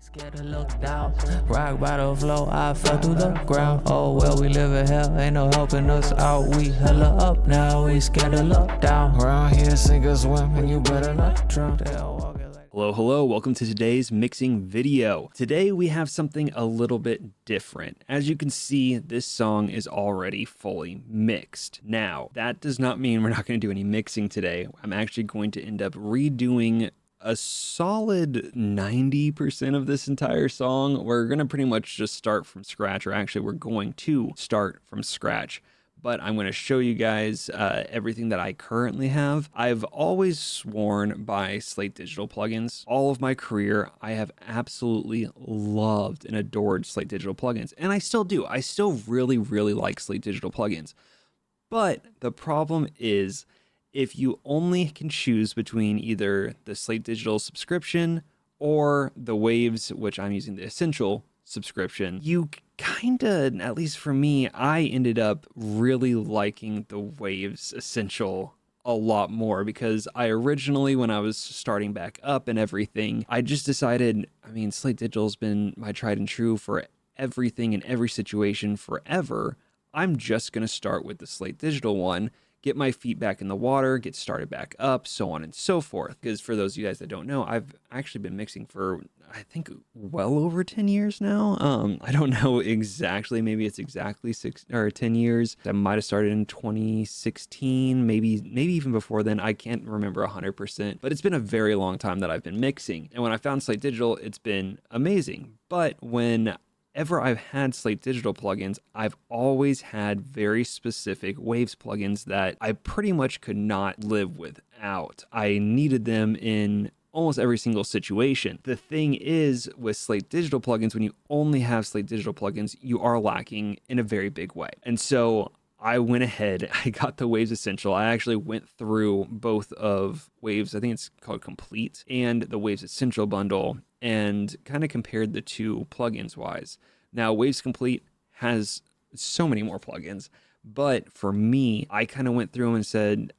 Scared to look down, rock bottom flow, I fell through the ground. Oh well, we live in hell, ain't no helping us out. We hella up now, we scared to look down. Around here, sink or swim, and you better not drown. Hello, welcome to today's mixing video. Today we have something a little bit different. As you can see, this song is already fully mixed. Now, that does not mean we're not going to do any mixing today. I'm actually going to end up redoing a solid 90% of this entire song. We're going to pretty much just start from scratch, or actually we're going to start from scratch. But I'm going to show you guys everything that I currently have. I've always sworn by Slate Digital Plug-Ins. All of my career, I have absolutely loved and adored Slate Digital Plug-Ins. And I still do. I still really, really like Slate Digital Plug-Ins. But the problem is, if you only can choose between either the Slate Digital subscription or the Waves, which I'm using the Essential subscription, you kinda, at least for me, I ended up really liking the Waves Essential a lot more, because I originally, when I was starting back up and everything, I just decided, Slate Digital's been my tried and true for everything in every situation forever. I'm just gonna start with the Slate Digital one, get my feet back in the water, get started back up, so on and so forth. Because for those of you guys that don't know, I've actually been mixing for, I think, well over 10 years now. I don't know exactly, maybe it's exactly 10 years. I might have started in 2016, maybe even before then. I can't remember 100%, but it's been a very long time that I've been mixing. And when I found Slate Digital, it's been amazing. But whenever I've had Slate Digital plugins, I've always had very specific Waves plugins that I pretty much could not live without. I needed them in almost every single situation. The thing is, with Slate Digital plugins, when you only have Slate Digital plugins, you are lacking in a very big way. And so I went ahead, I got the Waves Essential. I actually went through both of Waves, I think it's called Complete, and the Waves Essential bundle, and kind of compared the two plugins wise. Now, Waves Complete has so many more plugins, but for me, I kind of went through and said,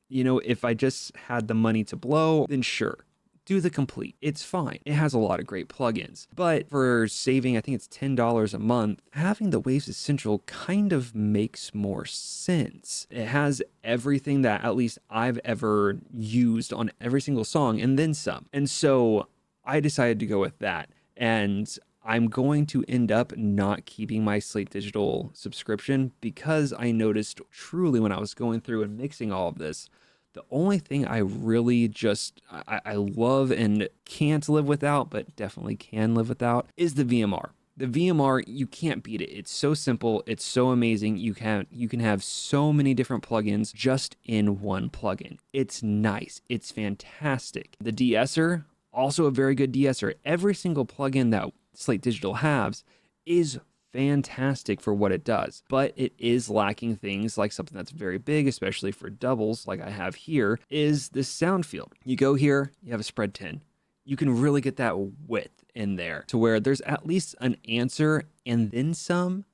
you know, if I just had the money to blow, then sure, do the Complete. It's fine. It has a lot of great plugins, but for saving, I think it's $10 a month, having the Waves Essential kind of makes more sense. It has everything that at least I've ever used on every single song, and then some. And so I decided to go with that. And I'm going to end up not keeping my Slate Digital subscription, because I noticed truly when I was going through and mixing all of this, the only thing I really just, I love and can't live without, but definitely can live without, is the VMR. The VMR, you can't beat it. It's so simple. It's so amazing. You can have so many different plugins just in one plugin. It's nice. It's fantastic. The de-esser, also a very good de-esser. Every single plugin that Slate Digital has is fantastic for what it does, but it is lacking things like something that's very big, especially for doubles like I have here, is this sound field. You go here, you have a spread 10. You can really get that width in there to where there's at least an answer and then some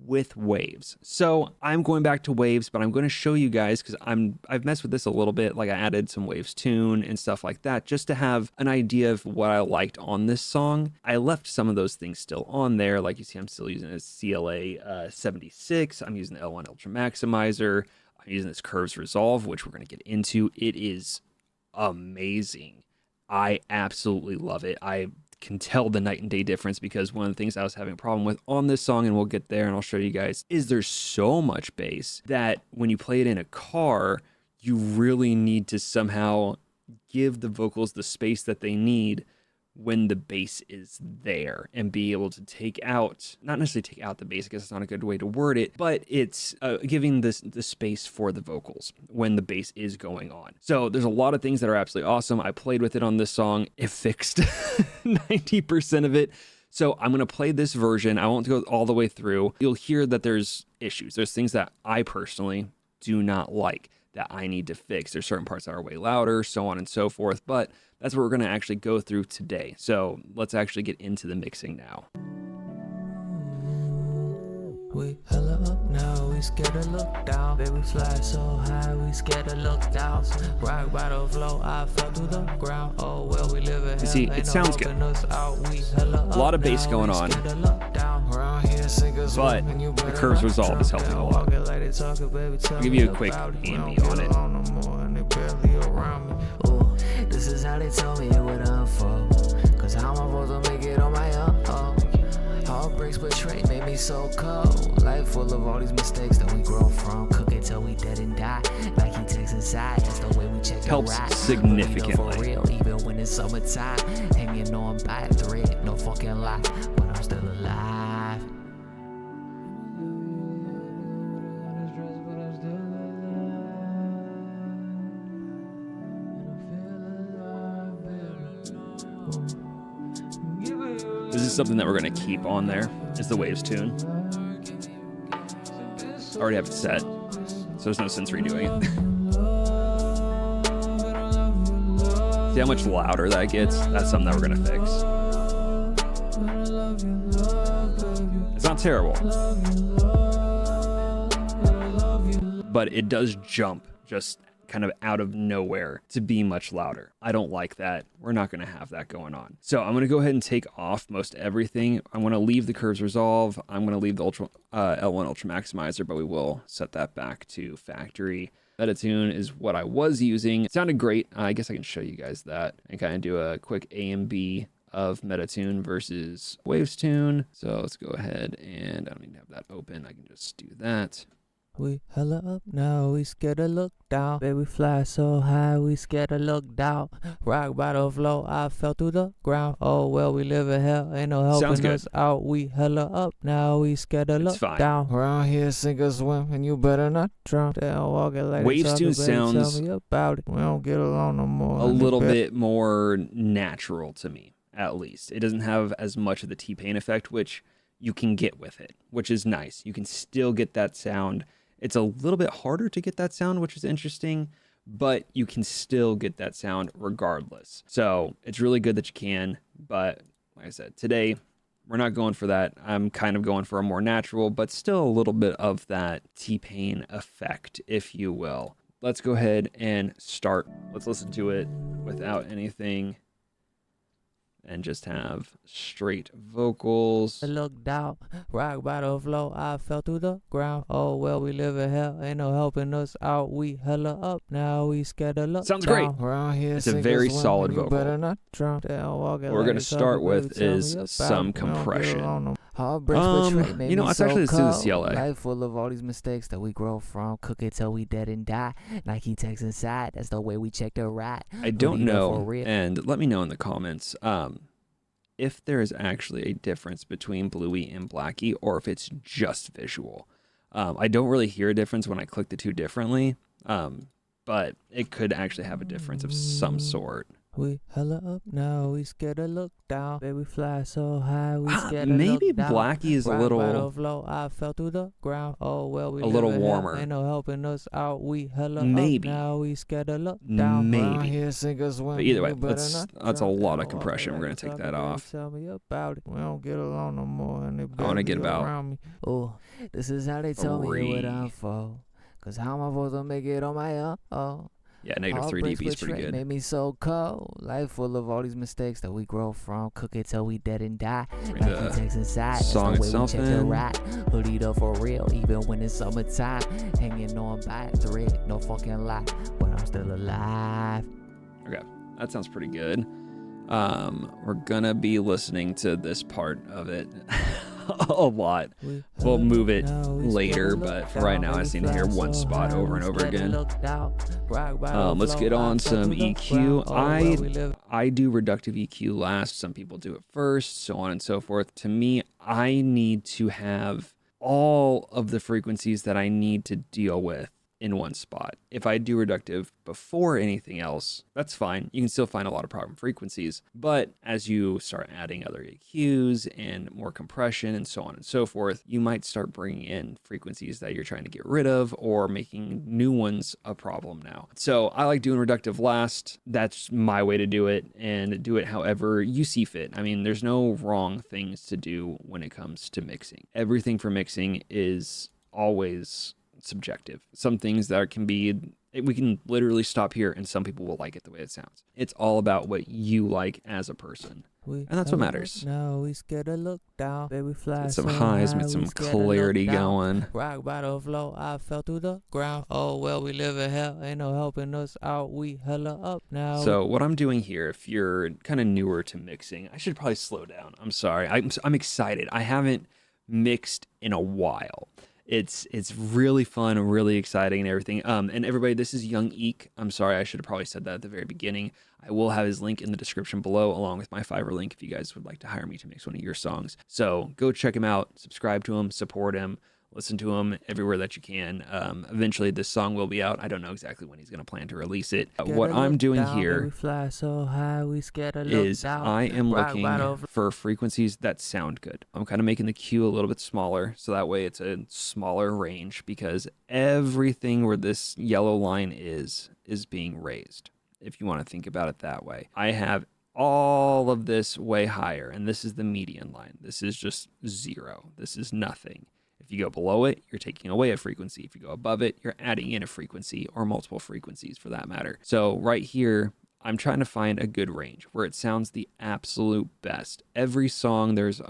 with Waves. So I'm going back to Waves, but I'm going to show you guys, because I've messed with this a little bit. Like, I added some Waves tune and stuff like that just to have an idea of what I liked on this song. I left some of those things still on there. Like you see, I'm still using a CLA 76. I'm using the L1 Ultra Maximizer. I'm using this Curves Resolve, which we're going to get into. It is amazing. I absolutely love it. I can tell the night and day difference, because one of the things I was having a problem with on this song, and we'll get there and I'll show you guys, is there's so much bass that when you play it in a car, you really need to somehow give the vocals the space that they need when the bass is there, and be able to take out, not necessarily take out the bass, I guess it's not a good way to word it, but it's giving the space for the vocals when the bass is going on. So there's a lot of things that are absolutely awesome. I played with it on this song. It fixed 90% of it. So I'm going to play this version. I won't go all the way through. You'll hear that there's issues. There's things that I personally do not like that I need to fix. There's certain parts that are way louder, so on and so forth, but that's what we're going to actually go through today. So let's actually get into the mixing now. We hella up now, we scared to look down. Baby fly so high, we scared to look down. Rock bottom flow, I fell through the ground. Oh well, we live in hell. You see, it sounds good. A lot of bass going on, but the curves resolve is helping a lot. I'll give you a quick A&B on it. This is how they told me it would unfold. Cause how am I supposed to make it on my own? Heartbreaks betray made me so cold. Life full of all these mistakes that we grow from. Cook it till we dead and die. Like he takes inside. That's the way we check Helps it right. significantly. For real, even when it's summertime. Hanging on by a thread, no fucking lie. But I'm still alive. This is something that we're going to keep on there, is the Waves tune. I already have it set, so there's no sense redoing it. See how much louder that gets? That's something that we're going to fix. It's not terrible, but it does jump just kind of out of nowhere to be much louder. I don't like that. We're not going to have that going on. So I'm going to go ahead and take off most everything. I'm going to leave the curves resolve. I'm going to leave the L1 Ultra Maximizer, but we will set that back to factory. Metatune is what I was using. It sounded great. I guess I can show you guys that and kind of do a quick A and B of Metatune versus Waves tune. So let's go ahead and I don't need to have that open. I can just do that. We hella up now, we scared to look down. Baby fly so high, we scared to look down. Rock bottom flow, I fell through the ground. Oh well, we live in hell, ain't no helping us out. We hella up now, we scared to look down. Around here, sink or swim, and you better not drown. Waves tune sounds tell me about it. We don't get along no more. A little bit more natural to me, at least. It doesn't have as much of the T-Pain effect, which you can get with it, which is nice. You can still get that sound. It's a little bit harder to get that sound, which is interesting, but you can still get that sound regardless. So it's really good that you can, but like I said, today we're not going for that. I'm kind of going for a more natural, but still a little bit of that T-Pain effect, if you will. Let's go ahead and start. Let's listen to it without anything and just have straight vocals. I looked out, rock bottom flow, I fell through the ground. Oh well, we live in hell, ain't no helping us out. We hella up now, we scared to look Sounds down. great. It's a very solid vocal. What we're going to start with is some compression. You know, let's actually do the CLA. Life full of all these mistakes that we grow from. Cook it till we dead and die. Nike takes inside. That's the way we check the right. I don't know, and let me know in the comments if there is actually a difference between Bluey and Blackie, or if it's just visual. I don't really hear a difference when I click the two differently, but it could actually have a difference of some sort. We hella up now, we scared to look down. Baby fly so high, we scared to maybe look down. Blackie is a little flow, I fell through the ground. Oh well, we a little warmer. Ain't no helping us out. We hella maybe. Up now, we scared to look down. Maybe. But either way, that's a lot of compression. We're gonna take that off. Tell me about it. We don't get along no more. I want to get about. Oh, this is how they told me it would unfold. Cause how am I supposed to make it on my own? Oh. Yeah, negative 3 dB is pretty good. Made me so cold. Life full of all these mistakes that we grow from. Cook it till we dead and die. Like takes inside. Song itself in. Hoodied up for real, even when it's summertime. Hanging on by a thread, no fucking lie. But I'm still alive. Okay, that sounds pretty good. We're gonna be listening to this part of it a lot. We'll move it later, but for right now I just need to hear one spot over and over again. Let's get on some EQ. I do reductive EQ last. Some people do it first, so on and so forth. To me, I need to have all of the frequencies that I need to deal with in one spot. If I do reductive before anything else, that's fine. You can still find a lot of problem frequencies. But as you start adding other EQs and more compression and so on and so forth, you might start bringing in frequencies that you're trying to get rid of or making new ones a problem now. So I like doing reductive last. That's my way to do it, and do it however you see fit. I mean, there's no wrong things to do when it comes to mixing. Everything for mixing is always subjective. Some things that can be, we can literally stop here and some people will like it the way it sounds. It's all about what you like as a person. And that's what matters. No, we scared to look down. Baby fly Get some so highs, high, get we some scared to clarity look down. going. Rock bottom flow, I fell through the ground. Oh, well, we live in hell. Ain't no helping us out. We hella up now. So what I'm doing here, if you're kind of newer to mixing, I should probably slow down. I'm sorry. I'm excited. I haven't mixed in a while. It's really fun, really exciting and everything. And everybody, this is Young Eek. I'm sorry, I should have probably said that at the very beginning. I will have his link in the description below, along with my Fiverr link if you guys would like to hire me to mix one of your songs. So go check him out, subscribe to him, support him, listen to him everywhere that you can. Eventually this song will be out. I don't know exactly when he's going to plan to release it. What I'm doing here is I am looking for frequencies that sound good. I'm kind of making the cue a little bit smaller, so that way it's a smaller range, because everything where this yellow line is being raised, if you want to think about it that way. I have all of this way higher, and this is the median line. This is just 0. This is nothing. If you go below it, you're taking away a frequency. If you go above it, you're adding in a frequency, or multiple frequencies for that matter. So right here, I'm trying to find a good range where it sounds the absolute best. Every song, there's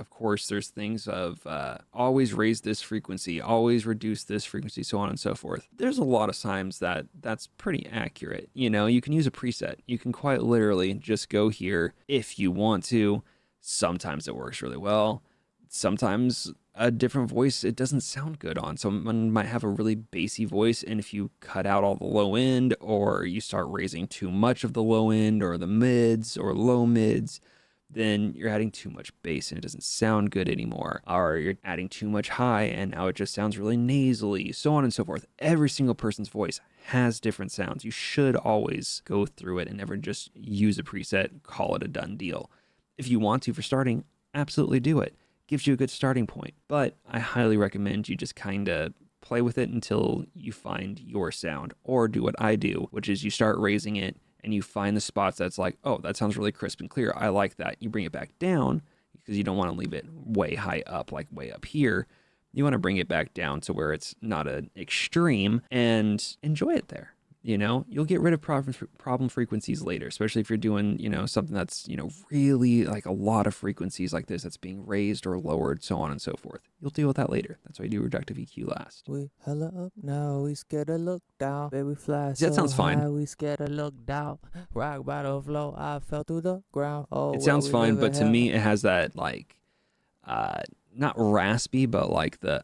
things of always raise this frequency, always reduce this frequency, so on and so forth. There's a lot of times that's pretty accurate. You know, you can use a preset. You can quite literally just go here if you want to. Sometimes it works really well. Sometimes a different voice, it doesn't sound good on. Someone might have a really bassy voice, and if you cut out all the low end, or you start raising too much of the low end or the mids or low mids, then you're adding too much bass and it doesn't sound good anymore. Or you're adding too much high and now it just sounds really nasally, so on and so forth. Every single person's voice has different sounds. You should always go through it and never just use a preset, call it a done deal. If you want to for starting, absolutely do it. Gives you a good starting point, but I highly recommend you just kind of play with it until you find your sound, or do what I do, which is you start raising it and you find the spots that's like, oh, that sounds really crisp and clear. I like that. You bring it back down because you don't want to leave it way high up, like way up here. You want to bring it back down to where it's not an extreme, and enjoy it there. You know, you'll get rid of problem frequencies later, especially if you're doing, you know, something that's, you know, really like a lot of frequencies like this that's being raised or lowered, so on and so forth. You'll deal with that later. That's why you do reductive EQ last. We hella up now, we scared to look down. Baby fly See, that sounds fine. high, we scared to look down. Rock bottom flow, I fell through the ground. Oh, it sounds fine, but to me, it has that like, not raspy, but like the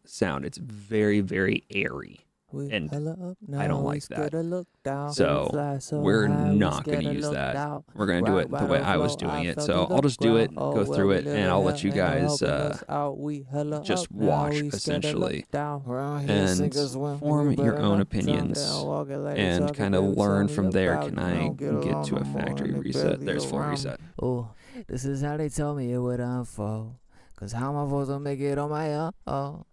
sound. It's very, very airy. And I don't like that. So we're not going to use that. We're going to do it the way I was doing it. So I'll just do it, go through it, and I'll let you guys just watch, essentially, and form your own opinions and kind of learn from there. Can I get to a factory reset? There's full reset. Oh, this is how they told me it would unfold. Cause how my voice don't make it on my own.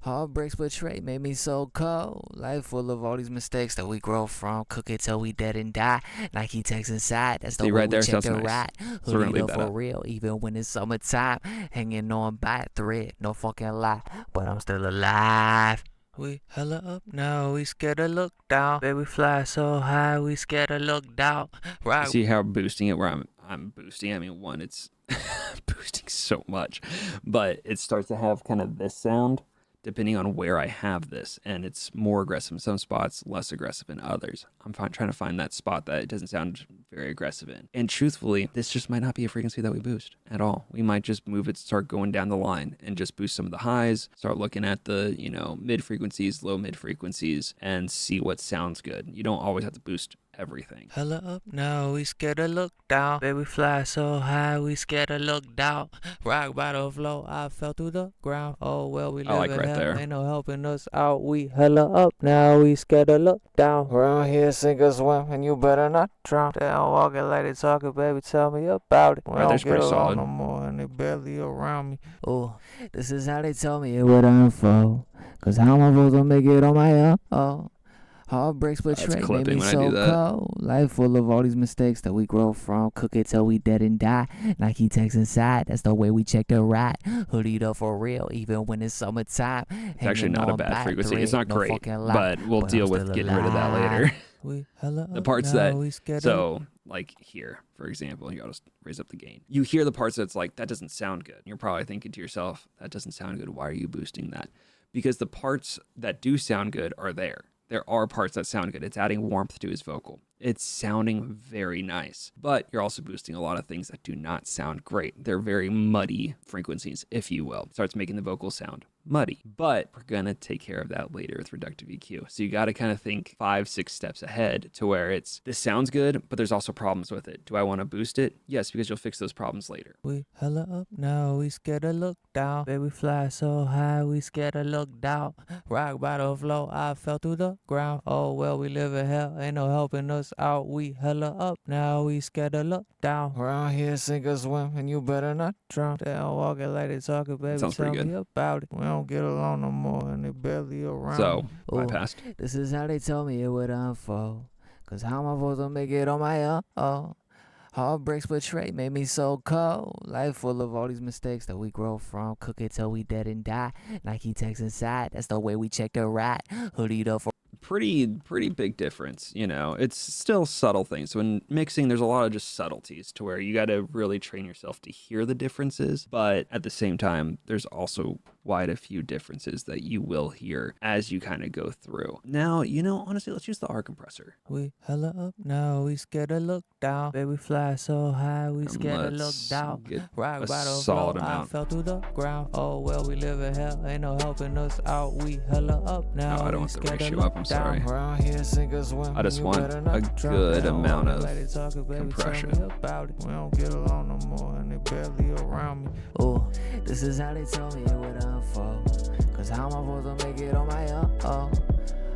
Heartbreaks betray made me so cold. Life full of all these mistakes that we grow from. Cook it till we dead and die. Nike takes inside. That's the way right we there check sounds the nice. ride. So we're gonna leave Hoodie that for up. real, even when it's summertime. Hanging on by a thread, no fucking lie. But I'm still alive. We hella up now, we scared to look down. Baby fly so high, we scared to look down. Right. See how boosting it where I'm boosting. I mean, one, it's boosting so much, but it starts to have kind of this sound depending on where I have this, and it's more aggressive in some spots, less aggressive in others. I'm trying to find that spot that it doesn't sound very aggressive in. And truthfully, this just might not be a frequency that we boost at all. We might just move it, start going down the line and just boost some of the highs, start looking at the, you know, mid frequencies, low mid frequencies, and see what sounds good. You don't always have to boost everything. Hella up now, we scared to look down. Baby fly so high, we scared to look down. Rock bottom flow, I fell through the ground. Oh well, we live in hell, ain't no helping us out. We hella up now, we scared to look down. Around here, sink or swim, and you better not drown. They don't walk it like they talking, baby, tell me about it. We don't get along no more, and they barely around me. Oh, this is how they tell me it would unfold. Cause how am I supposed to make it on my own? Oh. Heartbreaks betray made me so cold. Life full of all these mistakes that we grow from. Cook it till we dead and die. Nike text inside, that's the way we check the ride. Hoodied up for real, even when it's summertime. It's actually not a bad frequency. It's not great, but we'll deal with getting rid of that later. The parts so like here, for example, I'll just raise up the gain. You hear the parts that's like, that doesn't sound good. You're probably thinking to yourself, that doesn't sound good. Why are you boosting that? Because the parts that do sound good are there. There are parts that sound good. It's adding warmth to his vocal. It's sounding very nice, but you're also boosting a lot of things that do not sound great. They're very muddy frequencies, if you will. Starts making the vocal sound muddy, but we're gonna take care of that later with reductive EQ. So you got to kind of think 5-6 steps ahead to where this sounds good, but there's also problems with it. Do I want to boost it? Yes, because you'll fix those problems later. We hella up now, we scared to look down. Baby fly so high, we scared to look down. Rock bottom flow, I fell through the ground. Oh well, we live in hell, ain't no helping us out. We hella up now, we scared to look down. Around here, sink or swim, and you better not drown. They don't walk it like they talking, baby, tell me about it. We don't get along no more, and they barely around. So, bypassed. This is how they told me it would unfold. Cause how am I supposed to make it on my own? Oh. Heartbreaks betray made me so cold. Life full of all these mistakes that we grow from. Cook it till we dead and die. Nike text inside, that's the way we check the ride. Hoodied up for pretty big difference, you know. It's still subtle things. So in mixing, there's a lot of just subtleties to where you got to really train yourself to hear the differences, but at the same time, there's also quite a few differences that you will hear as you kind of go through. Now, you know, honestly, let's use the R compressor. We hella up now, we scared to look down. Baby fly so high, we scared to look down. Rock bottom flow, I fell through the ground. Oh well, we live in hell, ain't no helping us out. We hella up now. No, I don't want the ratio up, I'm sorry. I just want a good amount of compression. We don't get along no more, and they barely around me. Oh, this is how they tell me it would unfold. Cause how am I supposed to make it on my own? Oh.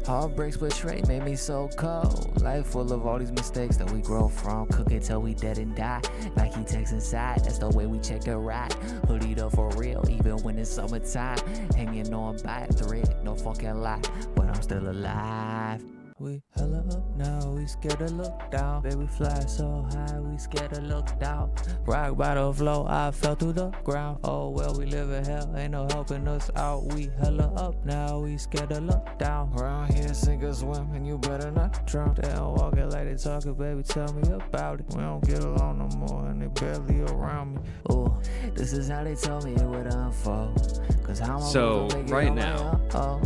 Heartbreaks betray made me so cold. Life full of all these mistakes that we grow from. Cook it till we dead and die. Nike text inside, that's the way we check the ride. Hoodied up for real, even when it's summertime. Hanging on by a thread, no fucking lie, but I'm still alive. We hella up now, we scared to look down. Baby fly so high, we scared to look down. Rock bottom flow, I fell through the ground. Oh well, we live in hell, ain't no helping us out. We hella up now, we scared to look down. Around here, sink or swim, and you better not drown. They don't walk it like they talking, baby, tell me about it. We don't get along no more, and they barely around me. Oh, this is how they told me it would unfold. Cause how am I supposed to make it right now,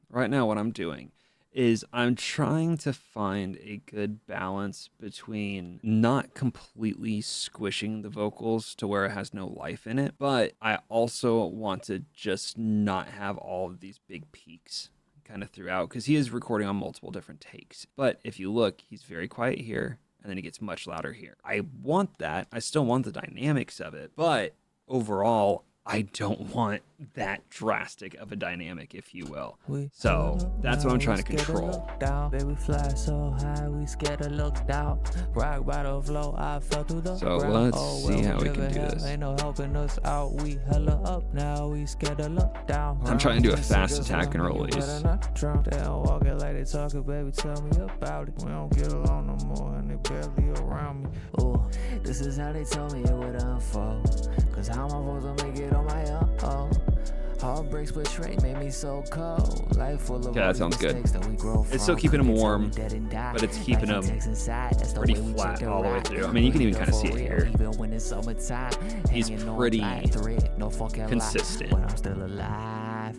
right now what I'm doing is I'm trying to find a good balance between not completely squishing the vocals to where it has no life in it, but I also want to just not have all of these big peaks kind of throughout, because he is recording on multiple different takes. But if you look, he's very quiet here, and then he gets much louder here. I want that. I still want the dynamics of it, but overall, I don't want that drastic of a dynamic, if you will. So that's what I'm trying to control. Baby fly so high, we scared to look down. Rock bottom flow, I fell through the ground. Let's see how we can do this. Ain't no helping us out. We hella up now, we scared to look down. I'm trying to do a fast attack and release. They don't walk it like they talking, baby, tell me about it. We don't get along no more, and they barely around me. Oh, this is how they told me it would unfold. Cause how am I supposed to make it on my own? Heartbreaks betray made me so cold. Life full of that sounds good. It's still keeping him warm, but it's keeping him pretty flat all the way through. I mean, you can even kind of see it here. He's pretty consistent.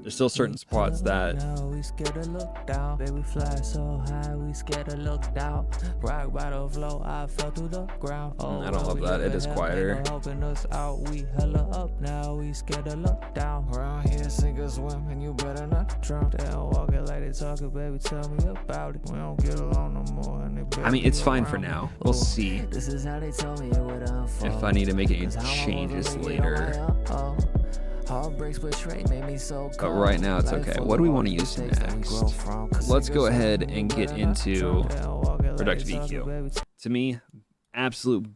There's still certain spots that now we scared to look down. Baby fly so high, we scared to look down. Rock bottom flow, I fell through the ground. I don't love that. It is quieter. Helping us out, we hella up now. We scared to look down. Around here, sink or swim, and you better not drown. They don't walk it like they talking, baby. Tell me about it. We don't get along no more. And I mean, it's fine for now. We'll see this is how they told me it would unfold. if I need to make any changes later. But right now it's okay. What do we want to use next? Let's go ahead and get into reductive EQ. To me, absolute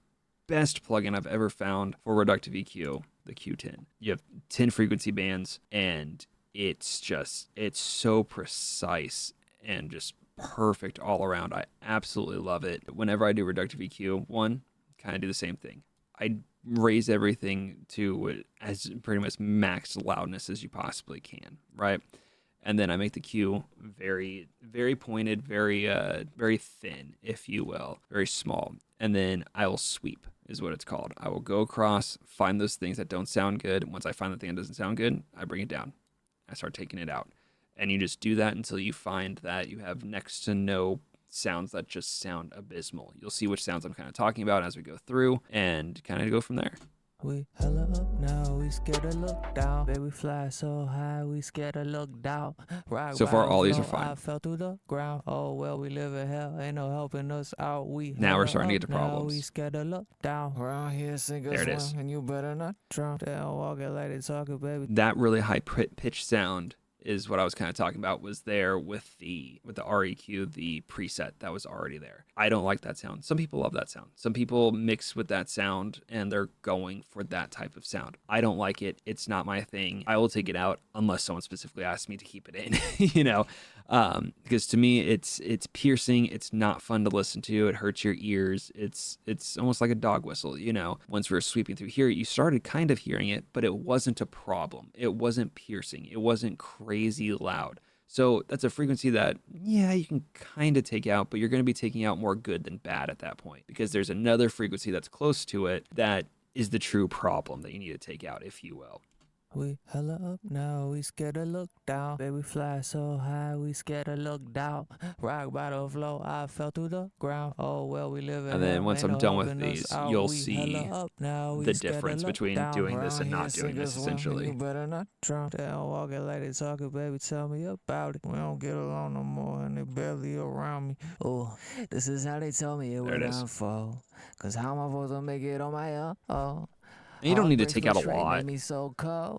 best plugin I've ever found for reductive EQ, the Q10. You have 10 frequency bands, and it's so precise and just perfect all around. I absolutely love it. Whenever I do reductive EQ, one, kind of do the same thing. I raise everything to as pretty much max loudness as you possibly can, right? And then I make the Q very, very pointed, very thin, if you will, very small. And then I will sweep, is what it's called. I will go across, find those things that don't sound good. Once I find the thing that doesn't sound good, I bring it down. I start taking it out. And you just do that until you find that you have next to no sounds that just sound abysmal. You'll see which sounds I'm kind of talking about as we go through and kind of go from there. We hella up now, we scared to look down. Baby fly so high, we scared to look down. So far, all these are fine. I fell through the ground. Oh well, we live in hell, ain't no helping us out. We now we're starting to get to now, problems. we scared to look down. Around here, sink or there it is. And you better not drown. They don't walk it like they talking, baby. That really high pitch sound is what I was kind of talking about, was there with the REQ, the preset that was already there. I don't like that sound. Some people love that sound. Some people mix with that sound and they're going for that type of sound. I don't like it. It's not my thing. I will take it out unless someone specifically asks me to keep it in, you know, because to me it's piercing. It's not fun to listen to. It hurts your ears. It's almost like a dog whistle, you know. Once we were sweeping through here, you started kind of hearing it, but it wasn't a problem. It wasn't piercing. It wasn't crazy loud. So that's a frequency that, yeah, you can kind of take out, but you're going to be taking out more good than bad at that point, because there's another frequency that's close to it that is the true problem that you need to take out, if you will. We hella up now, we scared to look down. Baby fly so high, we scared to look down. Rock bottom flow, I fell through the ground. Oh well, we live in and then once I'm done with these, you'll we see the difference between doing this and not doing this, essentially. You better not drown. They don't walk it like they talking, baby. Tell me about it. We don't get along no more, and they barely around me. Oh, this is how they tell me it would unfold. Cause how am I supposed to make it on my own? And you don't need to take out a lot.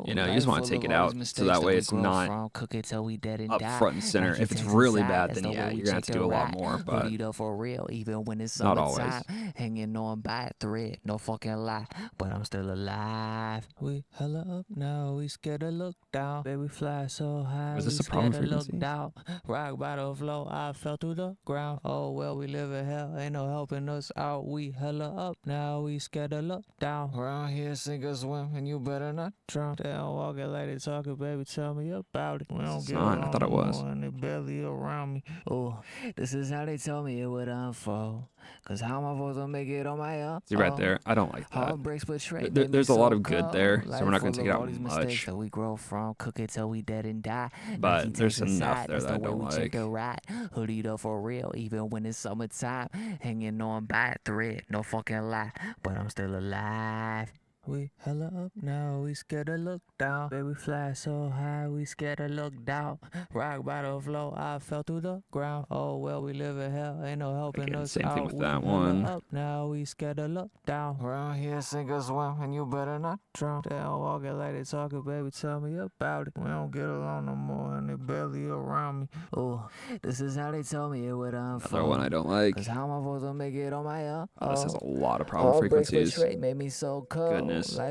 You know, you just want to take it out so that way it's not up front and center. If it's really bad, then yeah, you're going to have to do a lot more, but not always. Hanging on by a thread, no fucking lie, but I'm still alive. We hella up now, we scared to look down. Baby fly so high, was this a problem frequency? Rock bottom flow, I fell through the ground. Oh well, we live in hell, ain't no helping us out. We hella up now, we scared to look down. Around here, sink or swim, and you better not drown. They don't walk it like they talking, baby. Tell me about it. We don't get along I thought it was. and they barely around me. Oh, this is how they told me it would unfold. Cause how am I supposed to make it on my own? See right there, I don't like that. There's a lot of good there, so we're not going to take it out much. That we grow from, cook it till we dead and die. But there's enough there that I don't like. Hoodie though for real, even when it's summertime. Hanging on by a thread, no fucking lie, but I'm still alive. We hella up now, we scared to look down. Baby fly so high, we scared to look down. Rock bottom flow, I fell through the ground. Oh well, we live in hell, ain't no helping us same out. Thing with that one. Up now, we scared to look down. Around here, sink or swim, and you better not drown. They don't walk it like they talking, baby. Tell me about it. We don't get along no more, and they barely around me. Oh, this is how they tell me it would unfold. Another one I don't like. Cause how am I supposed to make it on my own? This has a lot of problem frequencies. Made me so cold. Goodness.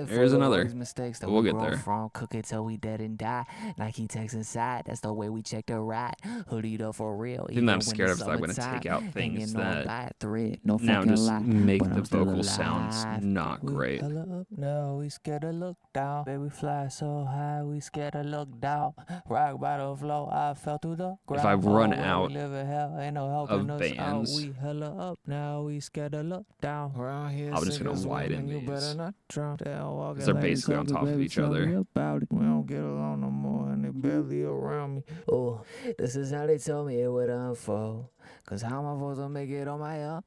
Here's another. Mistakes that we'll get there. From cook it till we dead and die. Nike text inside. That's the way we check the ride. Hoodie though for real. The thing that I'm scared of is I'm going to take out things that now just make the vocal sounds not great. Up now, we scared to look down. Baby fly so high, we scared to look down. Rock bottom flow, I fell through the ground. If I run out of bands, we hella up now, we scared to look down. I'm just going to widen these. drunk. Because they're basically on top of each other. About it. We don't get along no more, and they barely around me. Oh, this is how they told me it would unfold. Cause how my voice will make it on my own.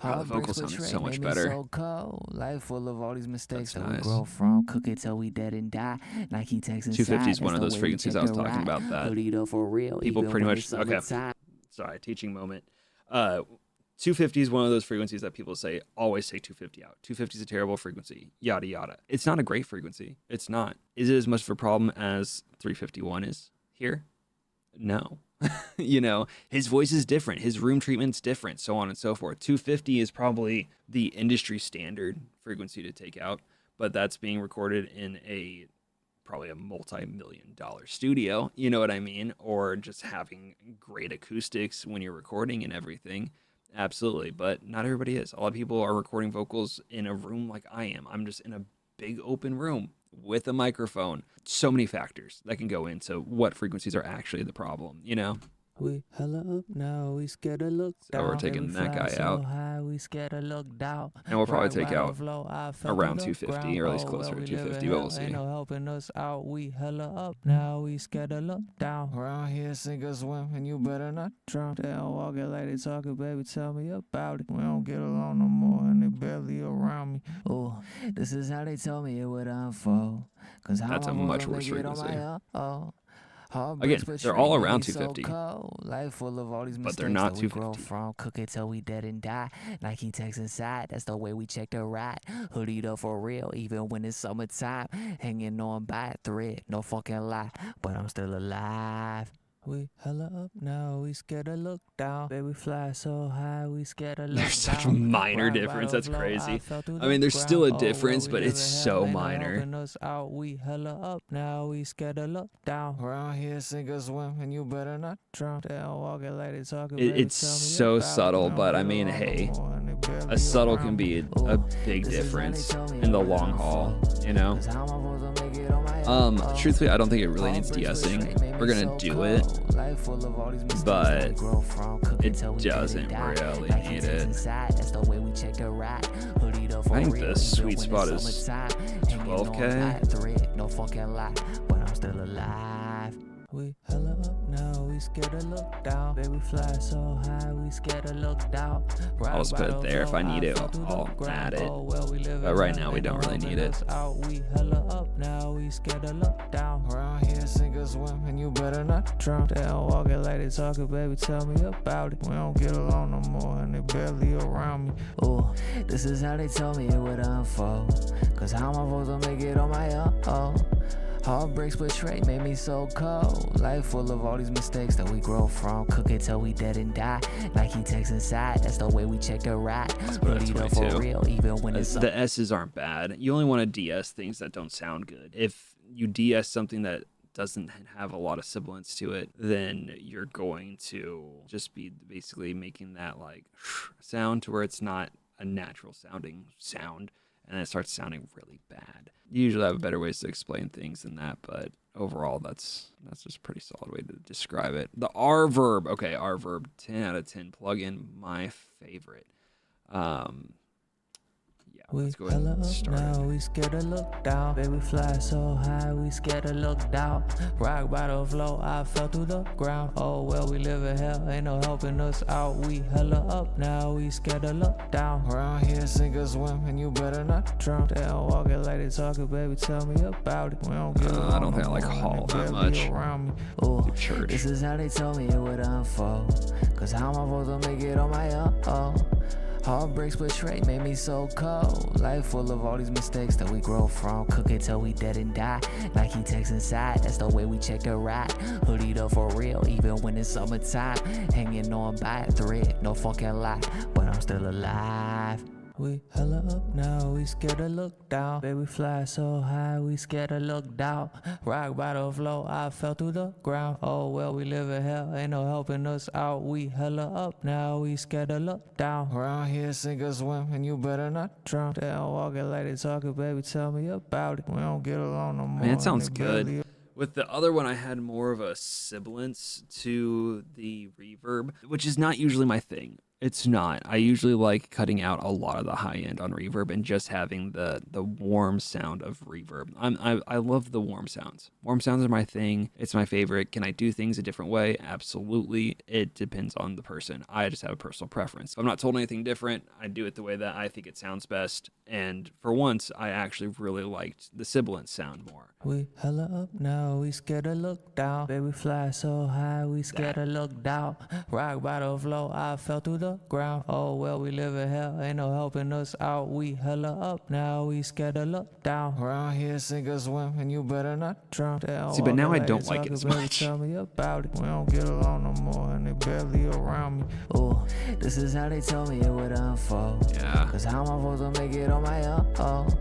Wow, the vocals sounded so much better. So cold. Life full of all these mistakes That's that we nice. grow from. Cook it till we dead and die. Nike takes 250 is one of those frequencies I was talking about that for real. people pretty much, okay, sorry, teaching moment. 250 is one of those frequencies that people say, always take 250 out. 250 is a terrible frequency, yada, yada. It's not a great frequency. It's not. Is it as much of a problem as 351 is here? No. You know, his voice is different. His room treatment's different, so on and so forth. 250 is probably the industry standard frequency to take out, but that's being recorded in probably a multi-million-dollar studio, you know what I mean? Or just having great acoustics when you're recording and everything. Absolutely, but not everybody is. A lot of people are recording vocals in a room like I am. I'm just in a big open room with a microphone. So many factors that can go into what frequencies are actually the problem, you know? We hella up now, we scared to look down. So we're taking that guy out. High, we scared to look down. And we'll probably take out around 250, or at least closer to 250, but we'll see. Ain't no helping us out, we hella up now, we scared to look down. Around here, sink or swim, and you better not drown. They don't walk it like they talking, baby, tell me about it. We don't get along no more, and they barely around me. Oh, this is how they told me it would unfold. Cause that's a much worse frequency. Again, Again, they're all around 250, Life full of all these but they're not 250. From cook it till we dead and die. Nike takes inside, that's the way we check the ride. Hoodied up for real, even when it's summertime. Hanging on by a thread, no fucking lie, but I'm still alive. We hella up now, we scared to look down. Baby fly so high, we scared to look down. There's such minor difference, that's crazy. I mean, there's still a difference, but it's so minor. We hella up now, we scared to look down. Around here, sink or swim, and you better not drown. They don't walk it like they talking, It's so subtle, but I mean, hey, a subtle can be a big difference in the long haul, you know? Truthfully, I don't think it really needs de-essing. We're gonna do it, but it doesn't really need it. I think the sweet spot is 12K. No fucking lie, but I'm still alive. We hella up now, we scared to look down. Baby fly so high, we scared to look down. I'll just put it there. If I need it, I'll add it. But right now, we don't really need it. We hella up now, we scared to look down. Around here, sink or swim, and you better not drown. They don't walk it like they talking, baby, tell me about it. We don't get along no more, and they barely around me. Oh, this is how they told me it would unfold. Cause how my voice will make it on my own. Heartbreaks betray made me so cold. Life full of all these mistakes that we grow from. Cook it till we dead and die. Nike takes inside, that's the way we check the ride. Hoodied up for real, even when it's the S's aren't bad. You only want to DS things that don't sound good. If you DS something that doesn't have a lot of sibilance to it, then you're going to just be basically making that like sound to where it's not a natural sounding sound, and it starts sounding really bad. You usually have better ways to explain things than that, but overall, that's just a pretty solid way to describe it. The R verb, okay, R verb, 10 out of 10 plugin, my favorite. Yeah, let's go ahead and start now, it. we scared to look down. Baby fly so high, we scared to look down. Rock bottom flow, I fell through the ground. Oh well, we live in hell, ain't no helping us out. We hella up now, we scared to look down. Around here, sink or swim, and you better not drown. They don't walk it like they talking, baby, tell me about it. We don't get I don't think I like Hall that much. Oh, church. This is how they told me it would unfold. Cause how my voice will make it on my own. Heartbreaks betray made me so cold. Life full of all these mistakes that we grow from. Cook it till we dead and die. Nike takes inside, that's the way we check the ride. Hoodied up for real, even when it's summertime. Hanging on by a thread, no fucking lie, but I'm still alive. We hella up now, we scared to look down. Baby fly so high, we scared to look down. Rock bottom flow, I fell through the ground. Oh well, we live in hell, ain't no helping us out. We hella up now, we scared to look down. Around here, sink or swim, and you better not drown. They don't walk it like they talking, baby, tell me about it. We don't get along no more. Man, it sounds good. With the other one, I had more of a sibilance to the reverb, which is not usually my thing. It's not. I usually like cutting out a lot of the high end on reverb and just having the warm sound of reverb. I love the warm sounds. Warm sounds are my thing. It's my favorite. Can I do things a different way? Absolutely. It depends on the person. I just have a personal preference. If I'm not told anything different, I do it the way that I think it sounds best. And for once, I actually really liked the sibilant sound more. We hella up now, we scared to look down. Baby fly so high, we scared to look down. Rock bottom flow, I fell through the ground. Oh well, we live in hell, ain't no helping us out. We hella up now, we scared to look down. Around here, sink or swim, and you better not drown. See, but now I don't like it as much. Tell me about it. We don't get along no more, and they barely around me. Oh, this is how they told me it would unfold. Yeah. Cause how am I supposed to make it on my own?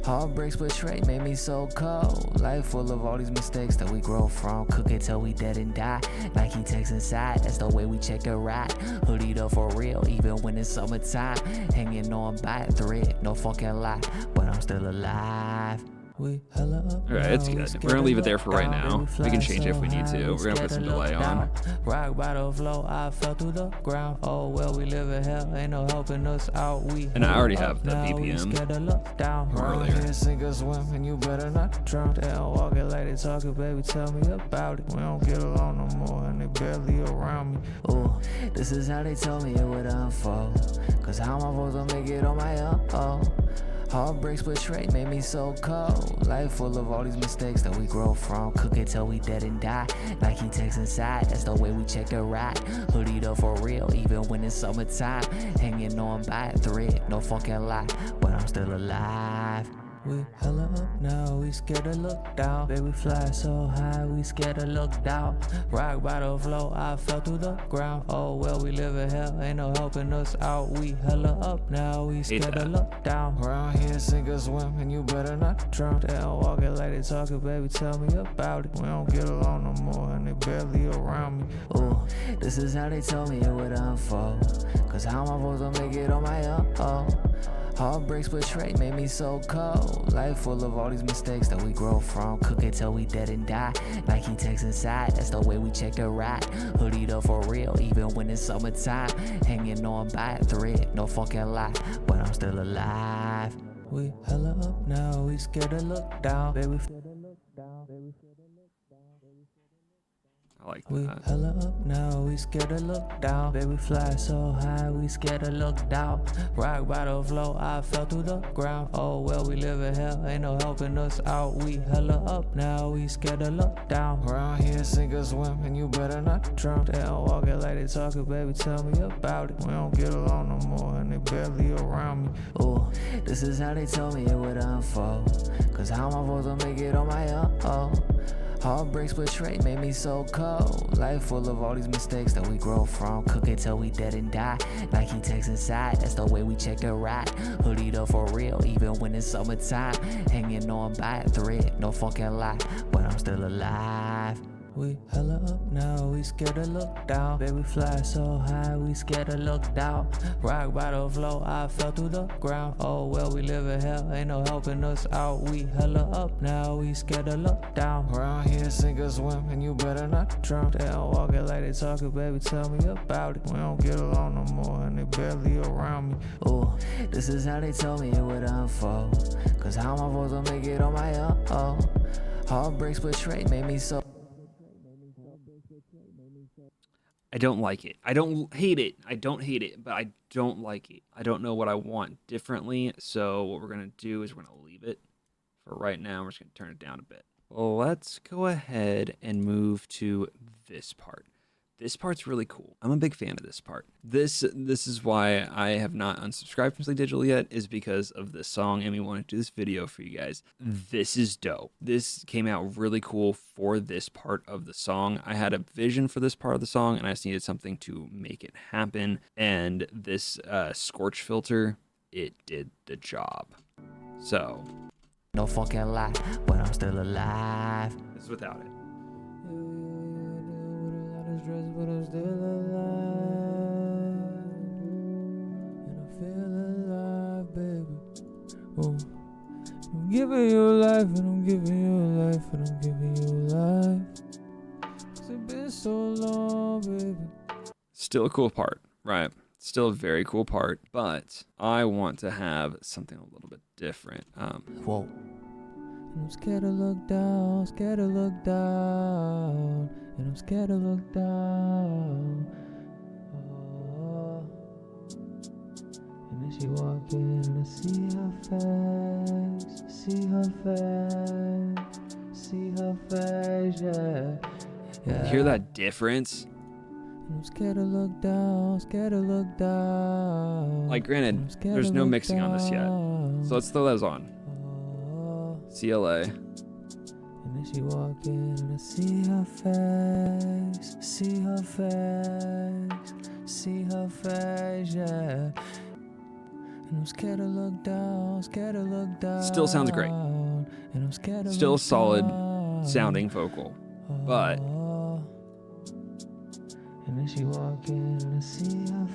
Heartbreaks betrayed made me so cold. Life full of all these mistakes that we grow from. Cook it till we dead and die. Nike takes inside, that's the way we check the ride. Hoodied up for real, even when it's summertime. Hanging on by a thread, no fucking lie, but I'm still alive. We hella up. All right, it's good. We're gonna leave it there for right now. We can change it if we need to. We're gonna put some delay on. Rock bottom flow, I fell through the ground. Oh well, we live in hell, ain't no helping us out. We and I already have the BPM earlier. Sink or swim, and you better not drown. They don't walk it like they talking, baby. Tell me about it. We don't get along no more, and they barely around me. Oh, this is how they told me it would unfold. Cause how am I supposed to make it on my own? Heartbreaks betrayed made me so cold. Life full of all these mistakes that we grow from. Cook it till we dead and die. Nike takes inside, that's the way we check the ride. Hoodied up for real, even when it's summertime. Hanging on by a thread, no fucking lie, but I'm still alive. We hella up now, we scared to look down. Baby fly so high, we scared to look down. Rock bottom flow, I fell through the ground. Oh well, we live in hell, ain't no helping us out. We hella up now, we scared to look down. Around here, sink or swim, and you better not drown. They don't walk it like they talking, baby, tell me about it. We don't get along no more, and they barely around me. Oh, this is how they told me it would unfold. Cause how am I supposed to make it on my own? Heartbreaks betrayed made me so cold. Life full of all these mistakes that we grow from. Cook it till we dead and die. Nike takes inside, that's the way we check the ride. Hoodied up for real, even when it's summertime. Hanging on by a thread, no fucking lie, but I'm still alive. We hella up now, we scared to look down. Baby, I like we that. hella up now, we scared to look down. Baby fly so high, we scared to look down. Rock bottom flow, I fell through the ground. Oh well, we live in hell, ain't no helping us out. We hella up now, we scared to look down. Around here, sink or swim, and you better not drown. They don't walk it like they talking, baby, tell me about it. We don't get along no more, and they barely around me. Oh, this is how they told me it would unfold. Cause how am I supposed to make it on my own? Heartbreaks betrayed made me so cold. Life full of all these mistakes that we grow from. Cook it till we dead and die. Nike takes inside, that's the way we check the ride. Hoodied up for real, even when it's summertime. Hanging on by a thread, no fucking lie, but I'm still alive. We hella up now, we scared to look down. Baby fly so high, we scared to look down. Rock bottom flow, I fell through the ground. Oh well, we live in hell, ain't no helping us out. We hella up now, we scared to look down. Around here, sink or swim, and you better not drown. They don't walk it like they talking, baby, tell me about it. We don't get along no more, and they barely around me. Oh, this is how they told me it would unfold. Cause how am I supposed to make it on my own? Heartbreaks betrayed made me so. I don't like it. I don't hate it. I don't hate it, but I don't like it. I don't know what I want differently. So what we're going to do is we're going to leave it for right now. We're just going to turn it down a bit. Well, let's go ahead and move to this part. This part's really cool. I'm a big fan of this part. This is why I have not unsubscribed from Slate Digital yet, is because of this song, and we want to do this video for you guys. This is dope. This came out really cool for this part of the song. I had a vision for this part of the song, and I just needed something to make it happen. And this Scorch filter, it did the job. So, no fucking lie, but I'm still alive. This is without it. But I'm still alive, and I feel alive, baby. Oh, I'm giving you life, and I'm giving you life, and I'm giving you life. It's been so long, baby. Still a cool part, right? Still a very cool part, but I want to have something a little bit different. Whoa. And I'm scared to look down, scared to look down, and I'm scared to look down. Oh. And then she walk in and I see her face, yeah. You hear that difference? And I'm scared to look down, scared to look down. Like, granted, there's no mixing on this yet, so let's throw those on. CLA. And then she walk in and I see her face, yeah. And I'm scared to look down, scared to look down. Still sounds great. And I'm scared to Still look solid down. sounding vocal, but and then she walk in and I see her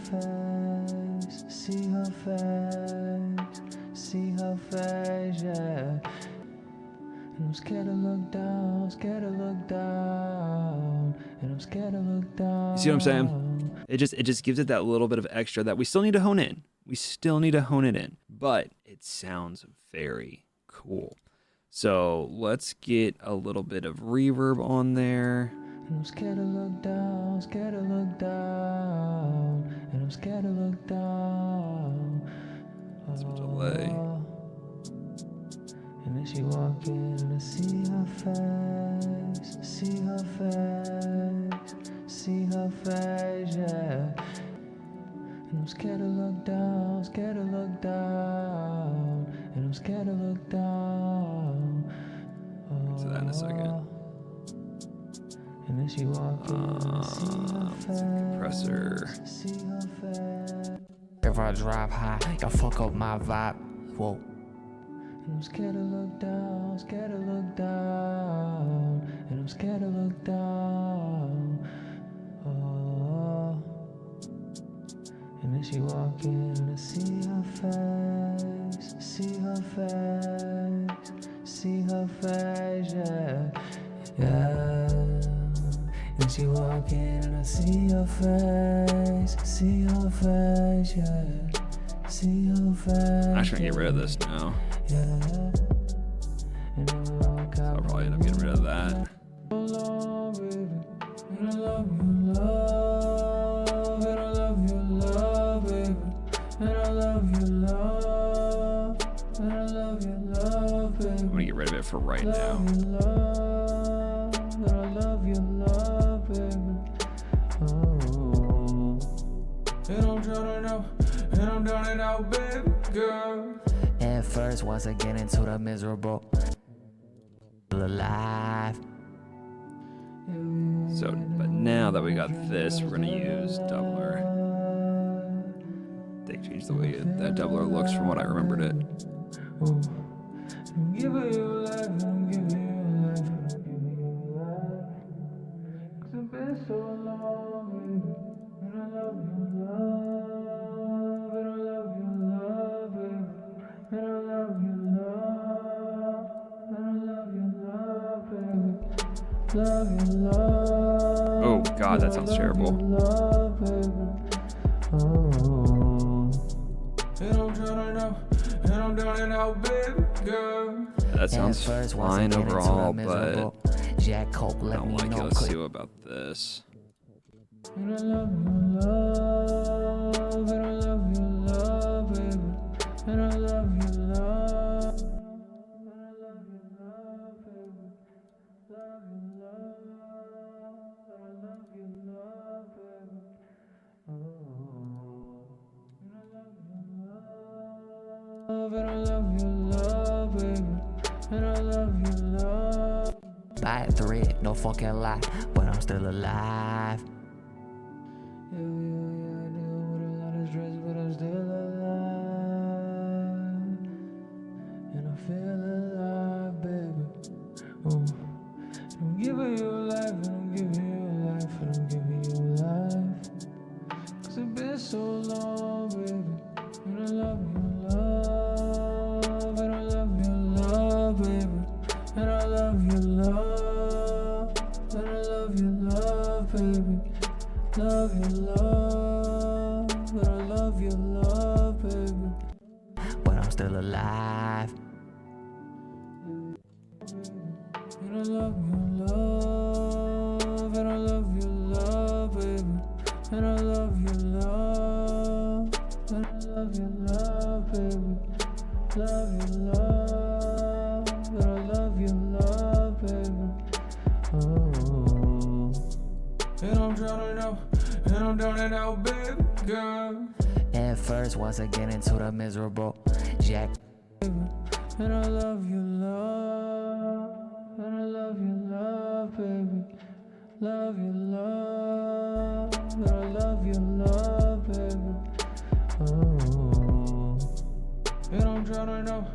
face, yeah. And I'm scared to look down, scared to look down, and I'm scared to look down. you see what I'm saying? It just gives it that little bit of extra that we still need to hone in. We still need to hone it in, but it sounds very cool. So let's get a little bit of reverb on there. And I'm scared to look down, scared to look down, and I'm scared to look down. Some delay. And then she walk in and I see her face, yeah. And I'm scared to look down, scared to look down, and I'm scared to look down. To that in a second. And then she walk in and I see Compressor. her face. If I drop high, y'all fuck up my vibe. Whoa. And I'm scared to look down, scared to look down, and I'm scared to look down. Oh. And then she walk in and I see her face, yeah, yeah. And she walk in and I see her face, yeah, see her face. I'm actually gonna get rid of this now. Yeah. So I'll probably end up getting rid of that. I'm gonna get rid of it for right now. At first, once I get into the miserable, alive. So, but now that we got this, we're gonna use doubler. They changed the way that doubler looks from what I remembered it. I'm giving you life, I'm giving you life, I'm giving you life. 'Cause it's been so long, baby, and I love you, love, and I love you, love, baby, and I love you, love, and I love you, love, baby, love you, love. Oh God, that sounds terrible. Love, baby. Oh. And I'm drowning out, and I'm drowning out, baby, girl. That sounds fine overall, but Jack Coke, I don't like it. Let's see what about this. And I love you, love, and I love you, love, baby, and I love you, love, and I love you, love, baby, love you, love, and I love you, love, baby, oh, and I love you, love, and I love you, love, baby, and I love you, love. By a thread, no fucking lie, but I'm still alive. Yeah, I deal with a lot of stress, but I'm still alive. And I feel alive, baby. Oh, I'm giving you life, and I'm giving you life, and I'm giving you life. 'Cause it's been so long, baby. And I love you, love, and I love you, love, baby. And I love you, love, and I love you, love, baby. And I love your love, and I love your love, baby. And I love your love, and I love your love, baby. Love your love, and I love your love, baby. Oh, and I'm drowning out, and I'm drowning out, baby girl. At first, once I get into the miserable jack. And I love your love, and I love your love, baby. Love your love, and I love your love, baby. Oh, and I'm drowning out,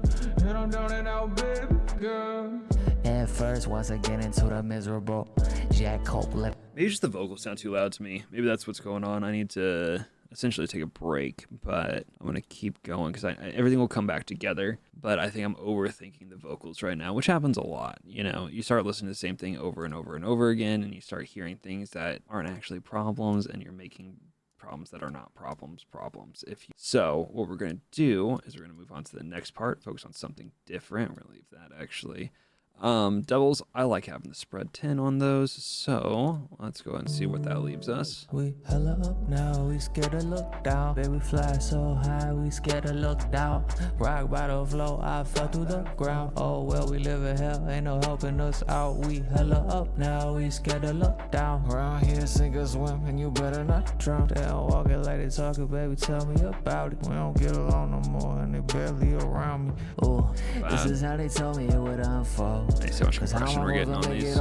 and I'm drowning out, baby girl. At first, once I get into the miserable Jack Copeland. Maybe just the vocals sound too loud to me. Maybe that's what's going on. I need to essentially take a break, but I'm going to keep going because everything will come back together. But I think I'm overthinking the vocals right now, which happens a lot. You know, you start listening to the same thing over and over and over again, and you start hearing things that aren't actually problems, and you're making problems that are not problems. So what we're going to do is we're going to move on to the next part, focus on something different. We're going to leave that actually. Doubles, I like having the spread 10 on those, so let's go ahead and see what that leaves us. We hella up now, we scared to look down. Baby fly so high, we scared to look down. Rock bottom flow, I fell through the ground. Oh well, we live in hell, ain't no helping us out. We hella up now, we scared to look down. Around here, sink or swim, and you better not drown. They don't walk it like they talking, baby, tell me about it. We don't get along no more, and they barely around me. Ooh, this is how they told me it would unfold. Thanks so much compression we're getting on these.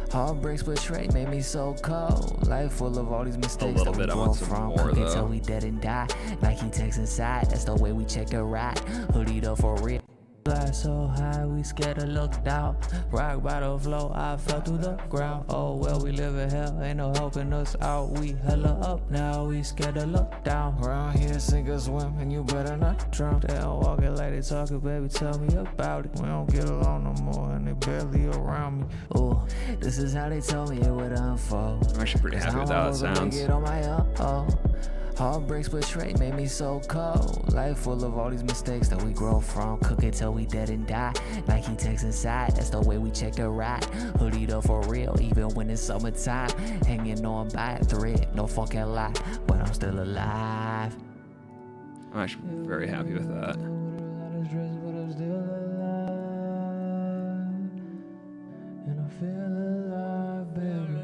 Heartbreaks betray made me so cold. Life full of all these mistakes that we grow from. More, Cook it till we dead and die. Nike text inside, that's the way we check a ride. Hoodied up for real. Fly so high, we scared to look down. Rock bottom flow, I fell through the ground. Oh well, we live in hell, ain't no helping us out. We hella up now, we scared to look down. Around here, sink or swim, and you better not drown. They don't walk it like they talking, baby, tell me about it. We don't get along no more, and they barely around me. Ooh, this is how they told me it would unfold. I'm actually pretty happy with how it sounds. Heartbreaks betray made me so cold. Life full of all these mistakes that we grow from. Cook it till we dead and die. Nike text inside, that's the way we check a ride. Hoodied up for real, even when it's summertime. Hanging on by a thread, no fucking lie, but I'm still alive. I'm actually very happy with that. And I feel alive, baby.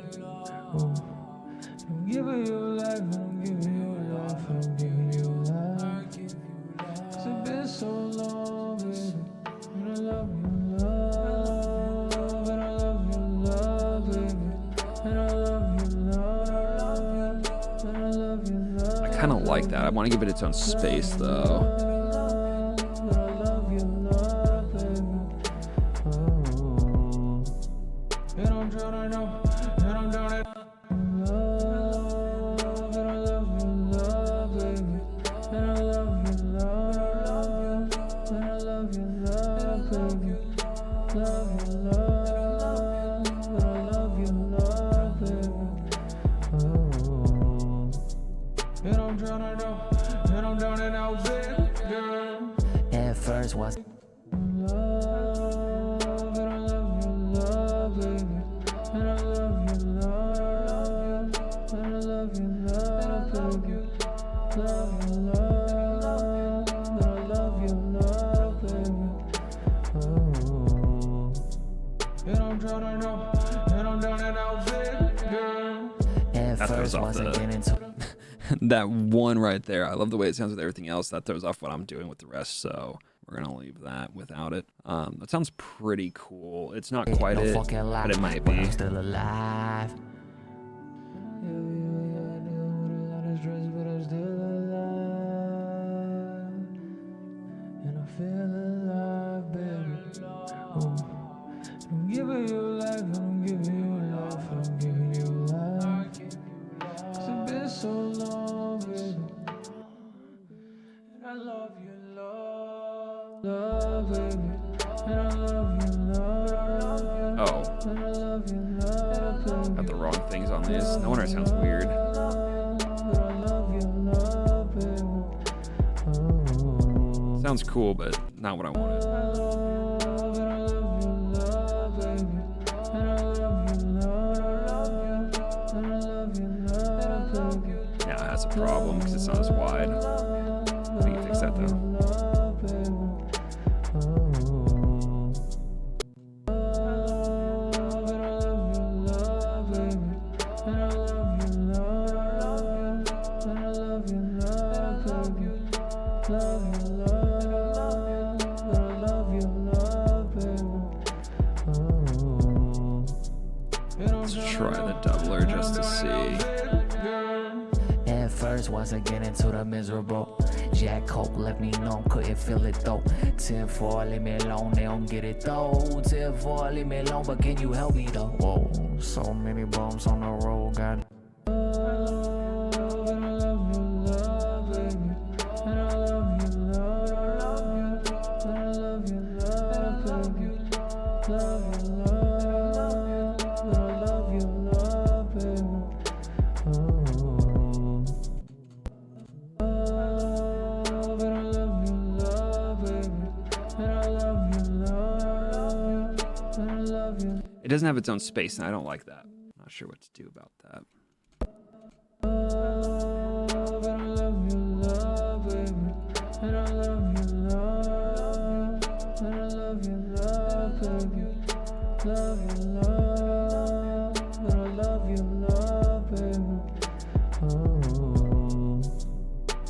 I'm giving you life, I'm giving you life, I'm giving you life. It's been so long, baby. And I love you, love, and I love you, love, baby. And I love you, love, and I love you, love. I kind of like that. I want to give it its own space, though. That throws off that one right there. I love the way it sounds with everything else. That throws off what I'm doing with the rest, so we're gonna leave that without it. That sounds pretty cool. It's not quite it, but it might be. I'm still alive. And I feel alive, baby. I'm giving you life, I'm giving you life, I'm giving you life. It's been so long, baby. And I love you, love, baby. And I love you, love. Oh. And I love you, love. Got the wrong things on these. No wonder it sounds weird. Sounds cool, but not what I wanted. problem because it's not as wide. We can fix that though. Let's try the doubler just to see. At first, once I get into the miserable, Jack Coke left me numb, couldn't feel it though. 10-4, leave me alone, they don't get it though. 10-4, leave me alone, but can you help me though? Whoa, so many bumps on the road, God. It doesn't have its own space, and I don't like that. I'm not sure what to do about that.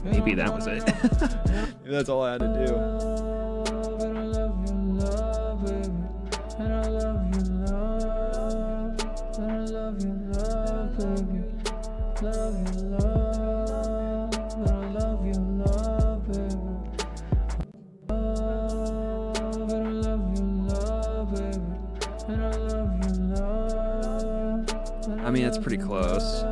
Maybe that was it. Maybe that's all I had to do. I mean, it's pretty close.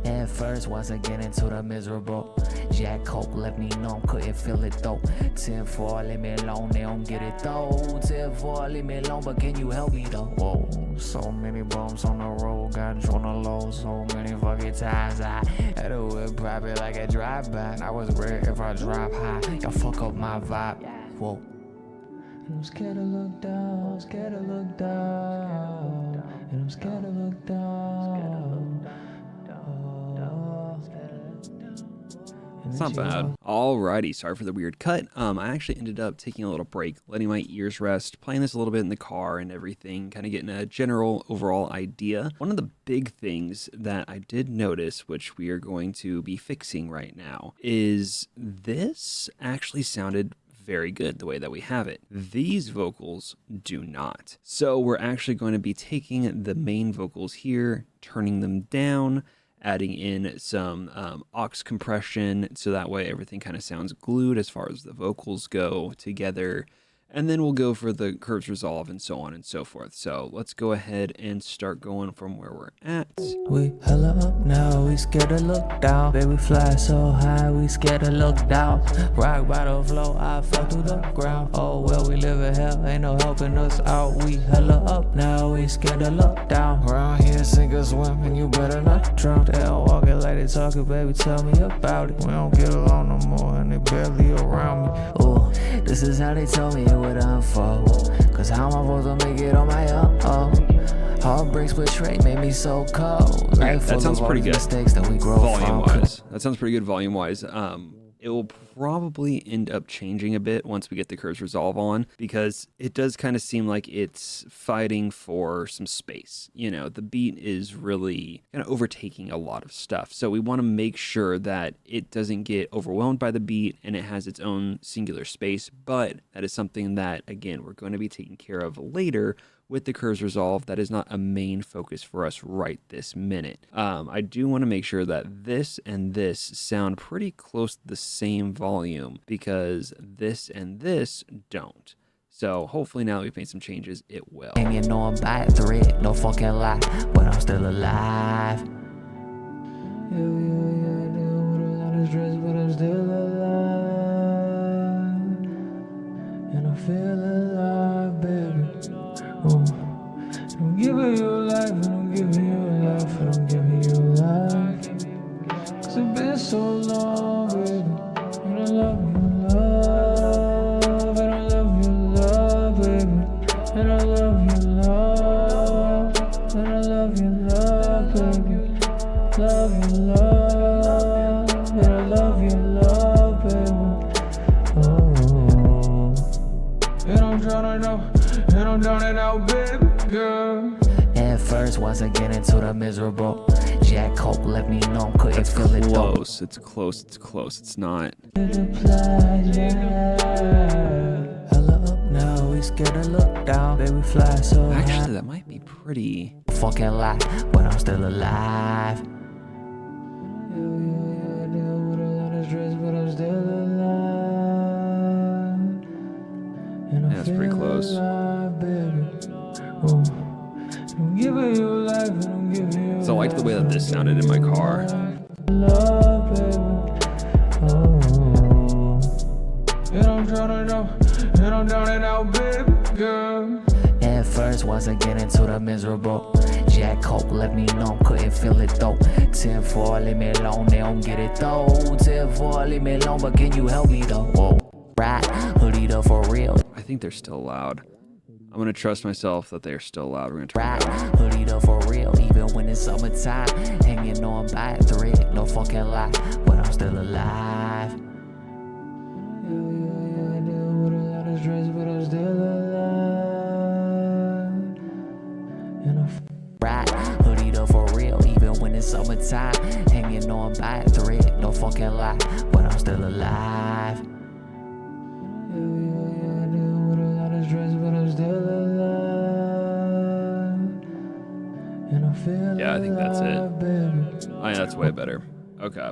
At first, once I get into the miserable, Jack Coke left me numb, couldn't feel it though. 10-4, leave me alone, they don't get it though. 10-4, leave me alone, but can you help me though? Whoa, so many bumps on the road, got on the low so many fucking times. I had to whip private like a drive-by. I was rare if I drop high, y'all fuck up my vibe. Whoa. And I'm scared to look down, scared to look down, and I'm scared to look down. It's not bad. Alrighty, sorry for the weird cut. I actually ended up taking a little break, letting my ears rest, playing this a little bit in the car and everything, kind of getting a general overall idea. One of the big things that I did notice, which we are going to be fixing right now, is this actually sounded very good the way that we have it. These vocals do not. So we're actually going to be taking the main vocals here, turning them down, adding in some aux compression so that way everything kind of sounds glued as far as the vocals go together. And then we'll go for the curves resolve and so on and so forth. So let's go ahead and start going from where we're at. We hella up now, we scared to look down. Baby fly so high, we scared to look down. Rock bottom flow, I fell through the ground. Oh well, we live in hell, ain't no helping us out. We hella up now, we scared to look down. Around here, sink or swim, and you better not drown. They all walking like they talking, baby, tell me about it. We don't get along no more, and they barely around me. Ooh, this is how they told me it would unfold. Cause how am I supposed to make it on my own? Heartbreaks betray made me so cold. Okay, that sounds pretty good. Mistakes that we grow volume-wise. That sounds pretty good volume-wise. It will probably end up changing a bit once we get the curves resolve on, because it does kind of seem like it's fighting for some space. You know, the beat is really kind of overtaking a lot of stuff. So we want to make sure that it doesn't get overwhelmed by the beat and it has its own singular space. But that is something that, again, we're going to be taking care of later with the curves resolve. That is not a main focus for us right this minute. I do want to make sure that this and this sound pretty close to the same volume, because this and this don't. So hopefully now that we've made some changes, it will. And you know I'm by thread, no fucking lie, but I'm still alive. Yeah, deal with a lot of stress, but I'm still alive. And I feel alive, baby. I'm giving you life, and I'm giving you life, and I'm giving you life. 'Cause it's been so long, baby, and I love you. girl. At first, once I get into the miserable, Jack Coke let me know couldn't feel it though. Close. It's close. It's close. It's not. Hella up now, we scared to look down, baby fly so high. Actually, that might be pretty. Fucking lie, but I'm still alive. Yeah, that's pretty close. So I liked the way that this sounded in my car. At first, once I get into the miserable, Jack Coke let me know couldn't feel it though. 10-4, leave me alone, they don't get it though. 10-4, leave me alone, but can you help me though? Whoa. Right, hoodie though for real. I think they're still loud. I'm gonna trust myself that they're still loud. We're gonna turn Right, it down. hoodie though for real, even when it's summertime. Hanging on by a thread, no fucking lie, but I'm still alive. Right, hoodie though for real, even when it's summertime. Hanging on by a thread, no fucking lie, but I'm still alive. Yeah, I think that's it. Oh, yeah, that's way better. Okay.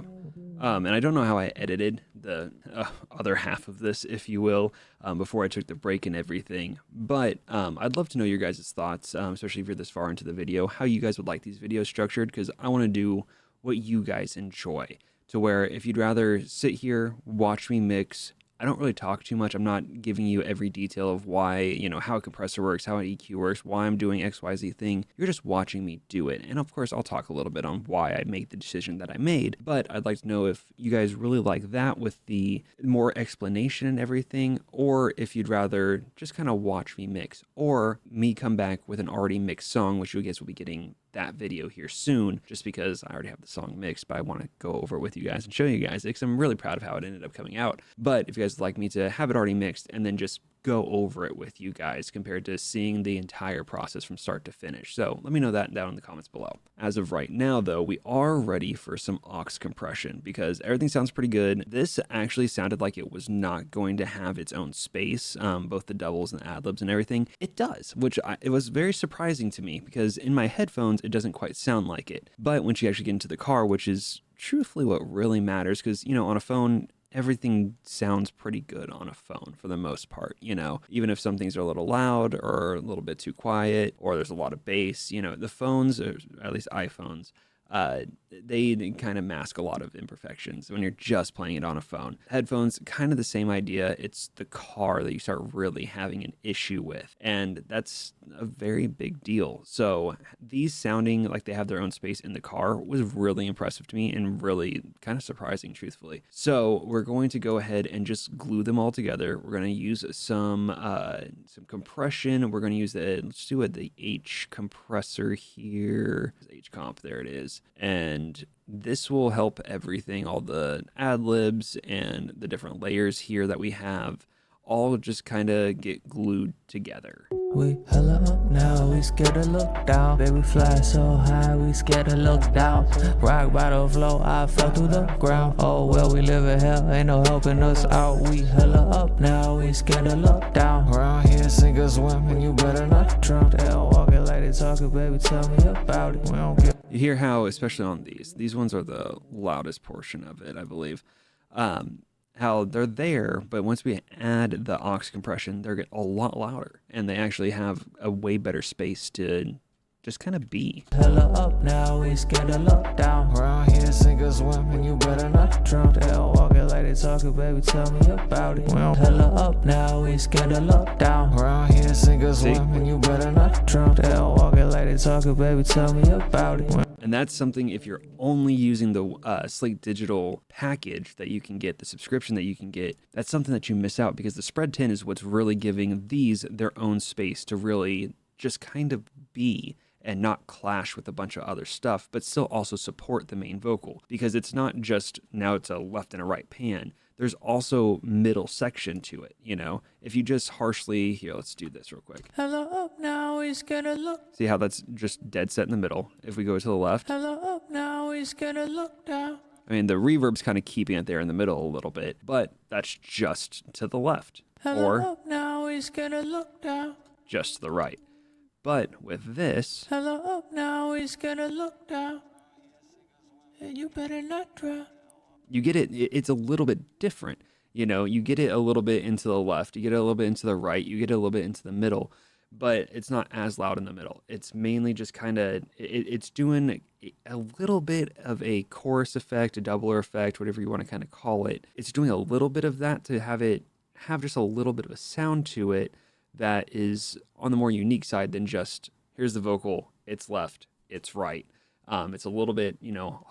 And I don't know how I edited the other half of this, if you will, before I took the break and everything. But I'd love to know your guys' thoughts, especially if you're this far into the video, how you guys would like these videos structured, because I want to do what you guys enjoy. To where if you'd rather sit here, watch me mix, I don't really talk too much. I'm not giving you every detail of why, you know, how a compressor works, how an EQ works, why I'm doing XYZ thing. You're just watching me do it. And of course, I'll talk a little bit on why I made the decision that I made. But I'd like to know if you guys really like that with the more explanation and everything, or if you'd rather just kind of watch me mix, or me come back with an already mixed song, which you guys will be getting that video here soon, just because I already have the song mixed, but I want to go over it with you guys and show you guys it, because I'm really proud of how it ended up coming out. But if you guys would like me to have it already mixed and then just go over it with you guys compared to seeing the entire process from start to finish. So let me know that down in the comments below. As of right now though, we are ready for some aux compression because everything sounds pretty good. This actually sounded like it was not going to have its own space, both the doubles and ad-libs and everything. It does, which it was very surprising to me because in my headphones, it doesn't quite sound like it. But once you actually get into the car, which is truthfully what really matters, because, you know, on a phone, everything sounds pretty good on a phone for the most part, you know, even if some things are a little loud or a little bit too quiet or there's a lot of bass, you know, the phones, or at least iPhones, they kind of mask a lot of imperfections when you're just playing it on a phone. Headphones, kind of the same idea. It's the car that you start really having an issue with, and that's a very big deal. So these sounding like they have their own space in the car was really impressive to me and really kind of surprising, truthfully. So we're going to go ahead and just glue them all together. We're going to use some compression. We're going to use let's do the H compressor here. H comp, there it is. And this will help everything, all the ad-libs and the different layers here that we have, all just kind of get glued together. We hella up now, we scared to look down. Baby fly so high, we scared to look down. Rock bottom flow, I fell through the ground. Oh well, we live in hell, ain't no helping us out. We hella up now, we scared to look down. Around here, sink or swim, and you better not drown. They all walking like they talking, baby, tell me about it. We don't get. You hear how, especially on these ones are the loudest portion of it, I believe. How they're there, but once we add the aux compression, they get a lot louder, and they actually have a way better space to just kind of be. Hella up now, we scared to look down. Around here, sink or swim, and you better not drown. They all walking like they talking, baby, tell me about it. We don't hella up now, we scared to look down. Around here, sink or swim, and you better not drown. They all walking like they talking, baby, tell me about it. And that's something, if you're only using the Slate Digital package that you can get, the subscription that you can get, that's something that you miss out, because the Spread 10 is what's really giving these their own space to really just kind of be and not clash with a bunch of other stuff, but still also support the main vocal, because it's not just now it's a left and a right pan. There's also middle section to it, you know? If you just harshly, here, let's do this real quick. Hella up now, we scared to look. See how that's just dead set in the middle? If we go to the left, Hella up now, we scared to look down. I mean, the reverb's kind of keeping it there in the middle a little bit, but that's just to the left. Hella Or up now, we scared to look down. just to the right. But with this, Hella up now, we scared to look down. And you better not drown. you get it's a little bit different. You know, you get it a little bit into the left, you get it a little bit into the right, you get it a little bit into the middle, but it's not as loud in the middle. It's mainly just kind of, it's doing a little bit of a chorus effect, a doubler effect, whatever you want to kind of call it. It's doing a little bit of that to have it have just a little bit of a sound to it that is on the more unique side than just, here's the vocal, it's left, it's right. It's a little bit,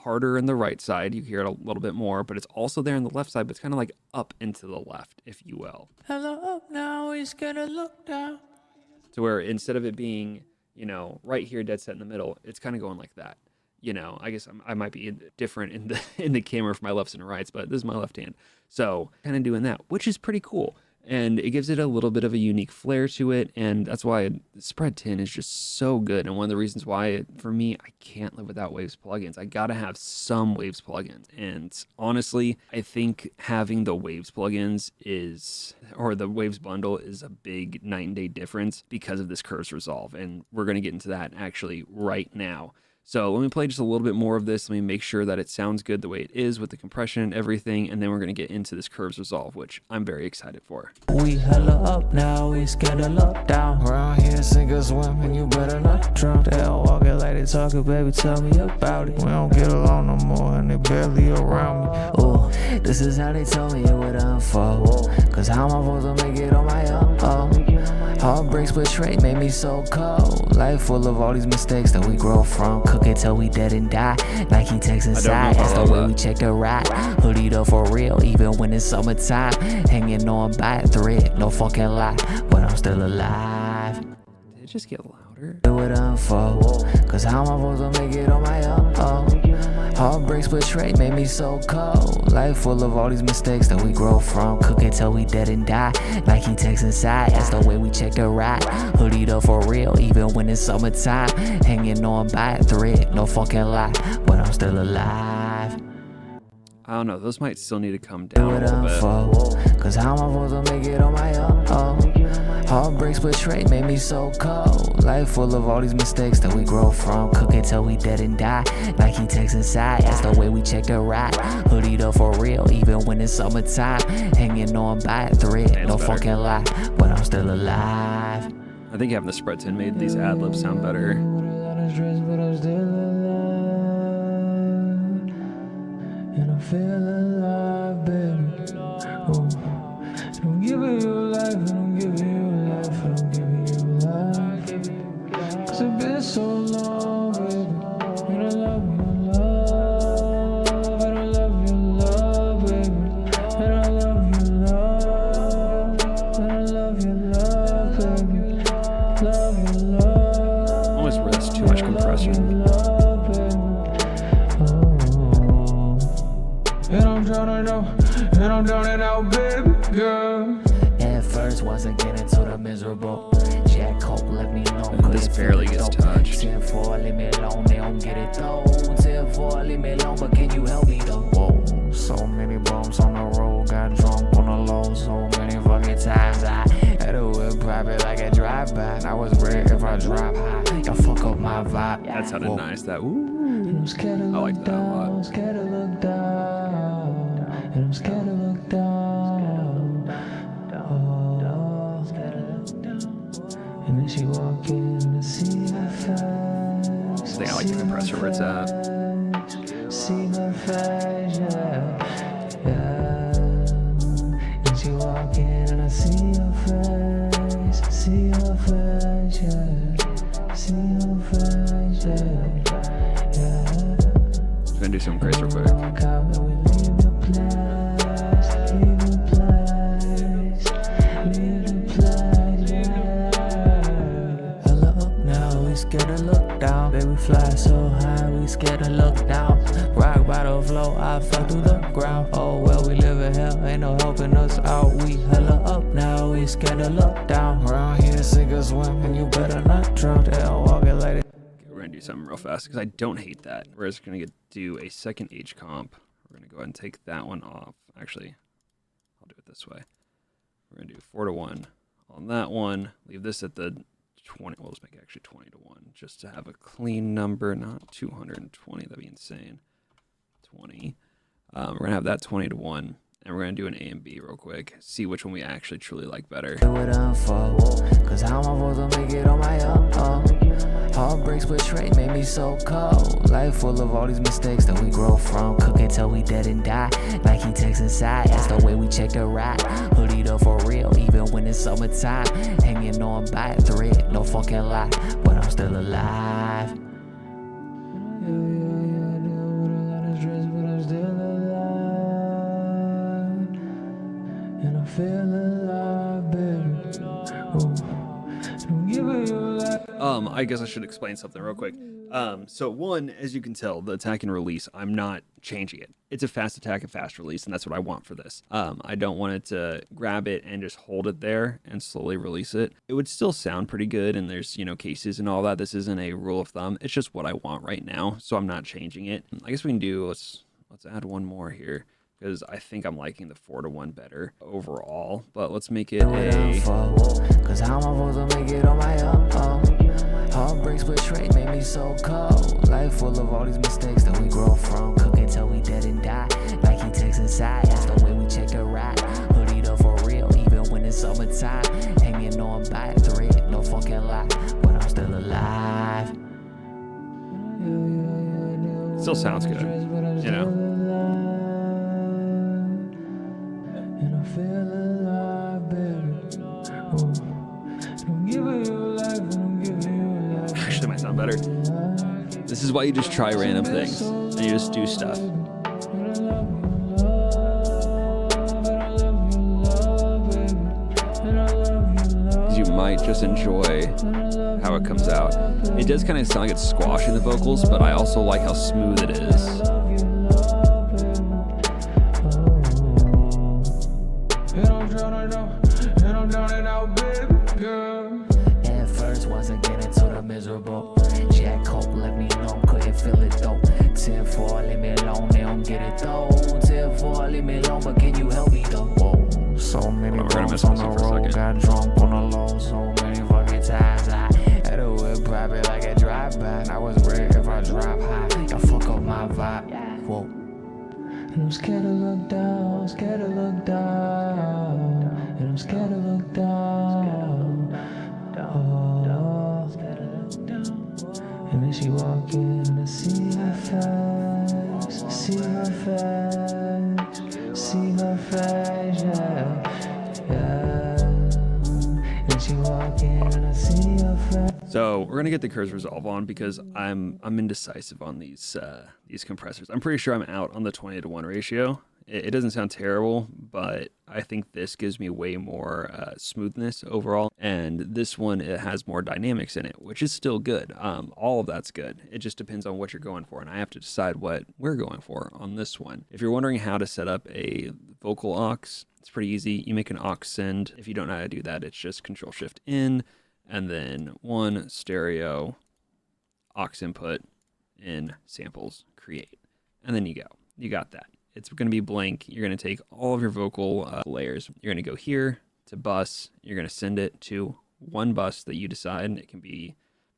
harder in the right side. You hear it a little bit more, but it's also there on the left side, but it's kind of like up into the left, if you will. Hella up now, we scared to look down. To where instead of it being, right here, dead set in the middle, it's kind of going like that. I guess I might be different in the camera for my lefts and rights, but this is my left hand. So kind of doing that, which is pretty cool. And it gives it a little bit of a unique flair to it. And that's why Spread 10 is just so good. And one of the reasons why, for me, I can't live without Waves plugins. I got to have some Waves plugins. And honestly, I think having the Waves plugins or the Waves bundle is a big night and day difference because of this Curves Resolve. And we're going to get into that actually right now. So let me play just a little bit more of this. Let me make sure that it sounds good the way it is with the compression and everything. And then we're going to get into this Curves Resolve, which I'm very excited for. We hella up now, we scared to look down. Around here, sink or swim, and you better not drown. They all walking like they talking, baby, tell me about it. We don't get along no more, and they barely around me. Ooh, this is how they told me it would unfold. Cause how am I supposed to make it on my own? Heartbreaks betrayed made me so cold. Life full of all these mistakes that we grow from. Cook it till we dead and die. Nike text inside, that's the way we check the ride. Hoodied up for real, even when it's summertime. Hanging on by a thread, no fucking lie. But I'm still alive. Did it just get louder? It would unfold. Cause how am I supposed to make it on my own? Heartbreaks betrayed made me so cold. Life full of all these mistakes that we grow from. Cook it till we dead and die. Nike text inside, that's the way we check the ride. Hoodied up for real, even when it's summertime. Hanging on by a thread, no fucking lie. But I'm still alive. I don't know. Those might still need to come down It a would little bit. unfold. Cause how am I supposed to make it on my own? Heartbreaks betrayed made me so cold. Life full of all these mistakes that we grow from. Cook it till we dead and die. Nike text inside, that's the way we check the ride. Hoodied up for real, even when it's summertime. Hanging on by a thread, no fucking lie. But I'm still alive. I think having the Spread 10 made these ad-libs sound better. And I feel alive, baby. Oh, don't give it your life, I don't give it your life, I don't give it your life. Cause it's been so long, baby. And I love your love, and I love your love, baby. And I love your love, and I love your love, baby. Love your love. Almost where that's too much compression. And I'm drowning out, baby girl. At first, wasn't getting to the miserable. Jack Coke let me know. This barely gets touched. 10-4, leave me alone, they don't get it though. 10-4, leave me alone, but can you help me though? Whoa, so many bumps on the road. Got drunk on the low so many fucking times. I had to whip private like a drive-by. I was rare if I drive high. Y'all fuck up my vibe. That sounded nice. That, ooh. And I'm scared to I like look that a lot. down, scared to look down. And I'm scared to look down. Oh, scared to look down. And then she walk in to see her face. I think I like the compressor where it's at. See her face, yeah, yeah. And she walk in and I see her face. See her face, yeah. See her face, yeah, yeah. Just gonna do some grace real quick. Walk out and we leave the place, leave the place, leave the place, yeah. Hella up now, we scared to look down. Baby, fly so high, we scared to look down. Rock bottom flow, I fell through the ground. Oh well, we live in hell, ain't no helping us out. We hella up up now, we scared to look down. Around here, sink or swim, and you better not drown. They'll walk it like it. We're going to do something real fast because I don't hate that. We're just going to do a second H comp. We're going to go ahead and take that one off. Actually, I'll do it this way. We're going to do 4-1 on that one. Leave this at the 20. Well, let's make it actually 20-1 just to have a clean number, not 220. That'd be insane. 20. We're going to have that 20-1. And we're going to do an A and B real quick. See which one we actually truly like better. Cause how am I supposed to make it on my own? Heartbreaks betrayed made me so cold. Life full of all these mistakes that we grow from. Cook it till we dead and die. Like he takes inside. That's the way we check the ride. Hoodied up for real, even when it's summertime. Hanging on by a thread, no fucking lie. But I'm still alive. Feel alive, baby. Don't give it your life. I guess I should explain something real quick. So one, as you can tell, the attack and release, I'm not changing it. It's a fast attack and fast release, and that's what I want for this. I don't want it to grab it and just hold it there and slowly release it. It would still sound pretty good, and there's, cases and all that. This isn't a rule of thumb. It's just what I want right now, so I'm not changing it. I guess we can do, let's add one more here, because I think I'm liking the 4-1 better overall. But let's make it a... Cause how am I supposed to make it on my own? Heartbreaks betrayed made me so cold. Life full of all these mistakes that we grow from. Cook it till we dead and die. Like he takes inside. That's the way we check a ride. Hoodied up for real, even when it's summertime. Hanging on by a thread, no fucking lie. But I'm still alive. Still sounds good, And I feel alive, baby. Don't give it your life, don't give it your life. Actually, might sound better. This is why you just try random things, and you just do stuff. You might just enjoy how it comes out. It does kind of sound like it's squashing the vocals, but I also like how smooth it is. At first, once I get into the miserable, Jack Coke let me know, couldn't feel it though. 10-4, leave me alone, they don't get it though. 10-4, leave me alone, but can you help me though? Whoa. So many bumps on the road, got drunk on the low, so many fucking times I had to whip private like a drive-by. I was worried if I drop high, y'all fuck up my vibe. Whoa. And I'm scared to look down, scared to look down. And I'm scared to look down. And then she walk in and I see her face, see her face, see her face, yeah. And she walk in and I see her face. So we're gonna get the curves resolve on because I'm indecisive on these compressors. I'm pretty sure I'm out on the 20-1 ratio. It doesn't sound terrible, but I think this gives me way more smoothness overall. And this one, it has more dynamics in it, which is still good. All of that's good. It just depends on what you're going for. And I have to decide what we're going for on this one. If you're wondering how to set up a vocal aux, it's pretty easy. You make an aux send. If you don't know how to do that, it's just Control-Shift-In, and then one stereo aux input in samples, create. And then you go. You got that. It's going to be blank. You're going to take all of your vocal layers. You're going to go here to bus. You're going to send it to one bus that you decide. It can be,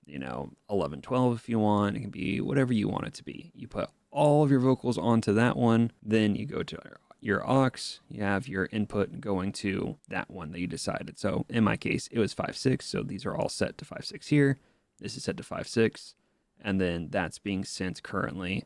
11, 12 if you want. It can be whatever you want it to be. You put all of your vocals onto that one. Then you go to your aux. You have your input going to that one that you decided. So in my case, it was 5/6. So these are all set to 5/6 here. This is set to 5/6. And then that's being sent currently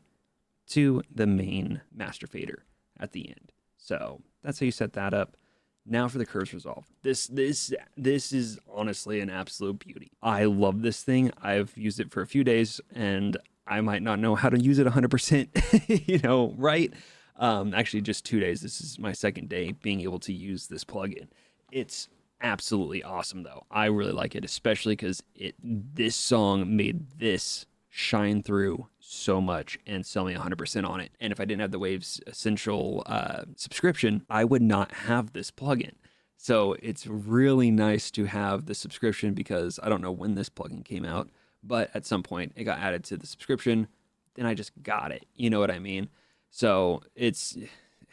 to the main master fader at the end. So that's how you set that up. Now for the curves resolve. This is honestly an absolute beauty. I love this thing. I've used it for a few days and I might not know how to use it 100%, right? Actually just 2 days. This is my second day being able to use this plugin. It's absolutely awesome though. I really like it, especially because this song made this shine through so much and sell me 100% on it. And if I didn't have the Waves Essential subscription, I would not have this plugin. So it's really nice to have the subscription because I don't know when this plugin came out, but at some point it got added to the subscription. Then I just got it. You know what I mean? So it's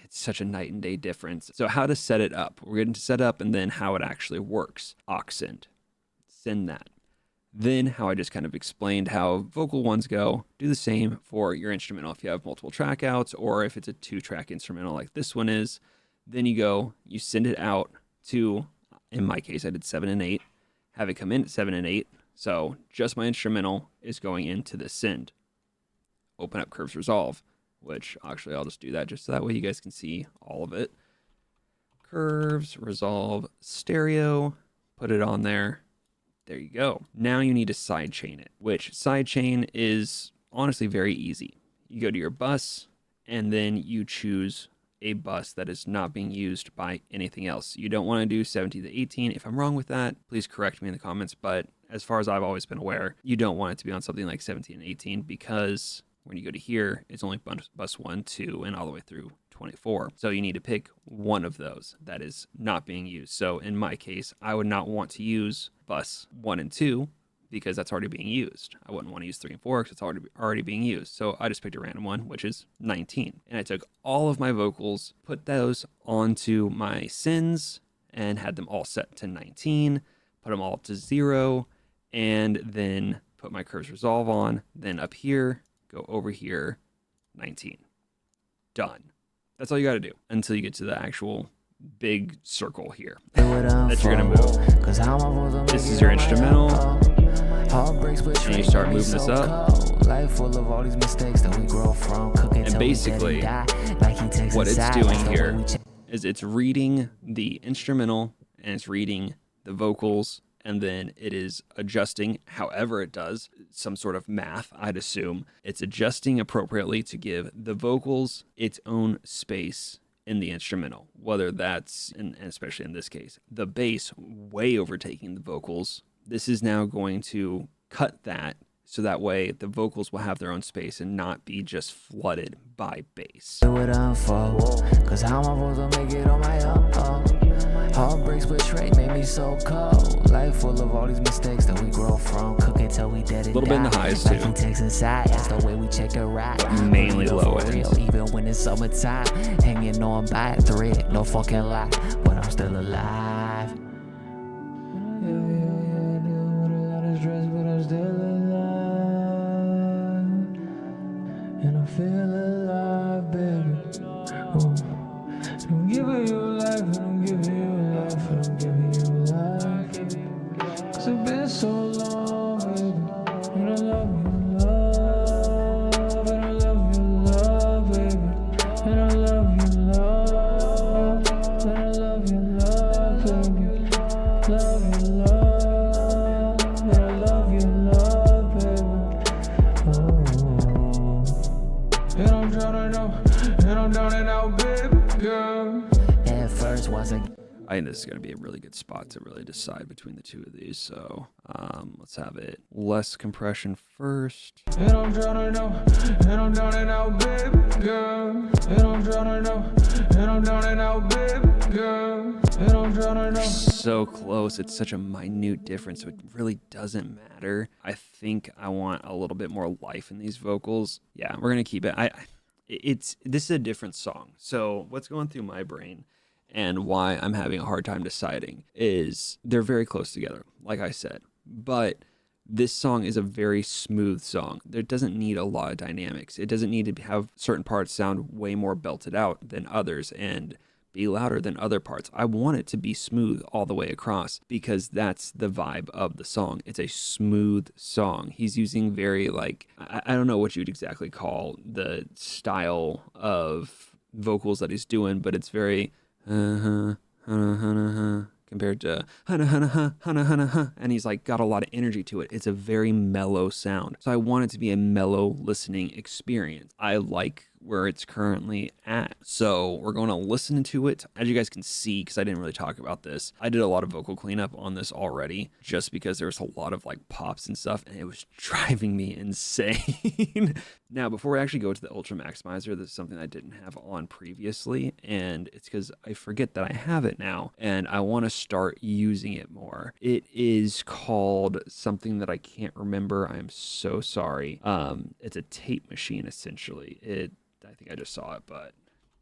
such a night and day difference. So how to set it up. We're going to set up and then how it actually works. Oxend. Send that. Then how I just kind of explained how vocal ones go. Do the same for your instrumental if you have multiple track outs or if it's a 2-track instrumental like this one is. Then you send it out to, in my case, I did 7 and 8. Have it come in at 7 and 8. So just my instrumental is going into the send. Open up Curves Resolve, which actually I'll just do that just so that way you guys can see all of it. Curves Resolve stereo, put it on there. There you go. Now you need to sidechain it, which sidechain is honestly very easy. You go to your bus and then you choose a bus that is not being used by anything else. You don't want to do 17 to 18. If I'm wrong with that, please correct me in the comments. But as far as I've always been aware, you don't want it to be on something like 17 and 18 because when you go to here, it's only bus 1, 2, and all the way through 24. So you need to pick one of those that is not being used. So in my case, I would not want to use bus 1 and 2 because that's already being used. I wouldn't want to use 3 and 4 because it's already being used. So I just picked a random one, which is 19. And I took all of my vocals, put those onto my sends, and had them all set to 19, put them all to 0, and then put my Curves Resolve on. Then up here, go over here, 19. Done. That's all you got to do until you get to the actual big circle here that you're going to move. This is your instrumental. And you start moving this up. And basically, what it's doing here is it's reading the instrumental and it's reading the vocals, and then it is adjusting however it does, some sort of math, I'd assume. It's adjusting appropriately to give the vocals its own space in the instrumental, whether that's, and especially in this case, the bass way overtaking the vocals. This is now going to cut that so that way the vocals will have their own space and not be just flooded by bass. Cause how am I supposed to make it on my own? Heartbreaks betray made me so cold. Life full of all these mistakes that we grow from. Cooking till we dead and a little bit in the highs too. Inside. That's the way we check the ride. Mainly low ends. Even when it's summertime, hanging on by a thread, no fucking lie, but I'm still alive. Stress, but I'm still alive, and I feel alive, baby. Oh, I'm giving you life, and I'm giving you life, and I'm giving you life. 'Cause it's been so long, baby, and I love you, love, and I love you, love, baby, and I love you, love, and I love you, love, baby, love you, love. I think this is going to be a really good spot to really decide between the two of these. So let's have it less compression first. And I'm drowning out, and I'm drowning out, baby girl. And I'm drowning out, and I'm drowning out, baby girl. And I'm drowning out. So close. It's such a minute difference, so it really doesn't matter. I think I want a little bit more life in these vocals. Yeah, we're gonna keep it. This is a different song. So what's going through my brain and why I'm having a hard time deciding is they're very close together, like I said. But this song is a very smooth song. It doesn't need a lot of dynamics. It doesn't need to have certain parts sound way more belted out than others and be louder than other parts. I want it to be smooth all the way across because that's the vibe of the song. It's a smooth song. He's using very I don't know what you'd exactly call the style of vocals that he's doing, but it's very compared to and he's got a lot of energy to it. It's a very mellow sound. So I want it to be a mellow listening experience. I like where it's currently at. So we're going to listen to it. As you guys can see, because I didn't really talk about this, I did a lot of vocal cleanup on this already, just because there was a lot of like pops and stuff, and it was driving me insane. Now, before we actually go to the Ultra Maximizer, this is something I didn't have on previously, and it's because I forget that I have it now, and I want to start using it more. It is called something that I can't remember. I am so sorry. It's a tape machine, essentially. I think I just saw it, but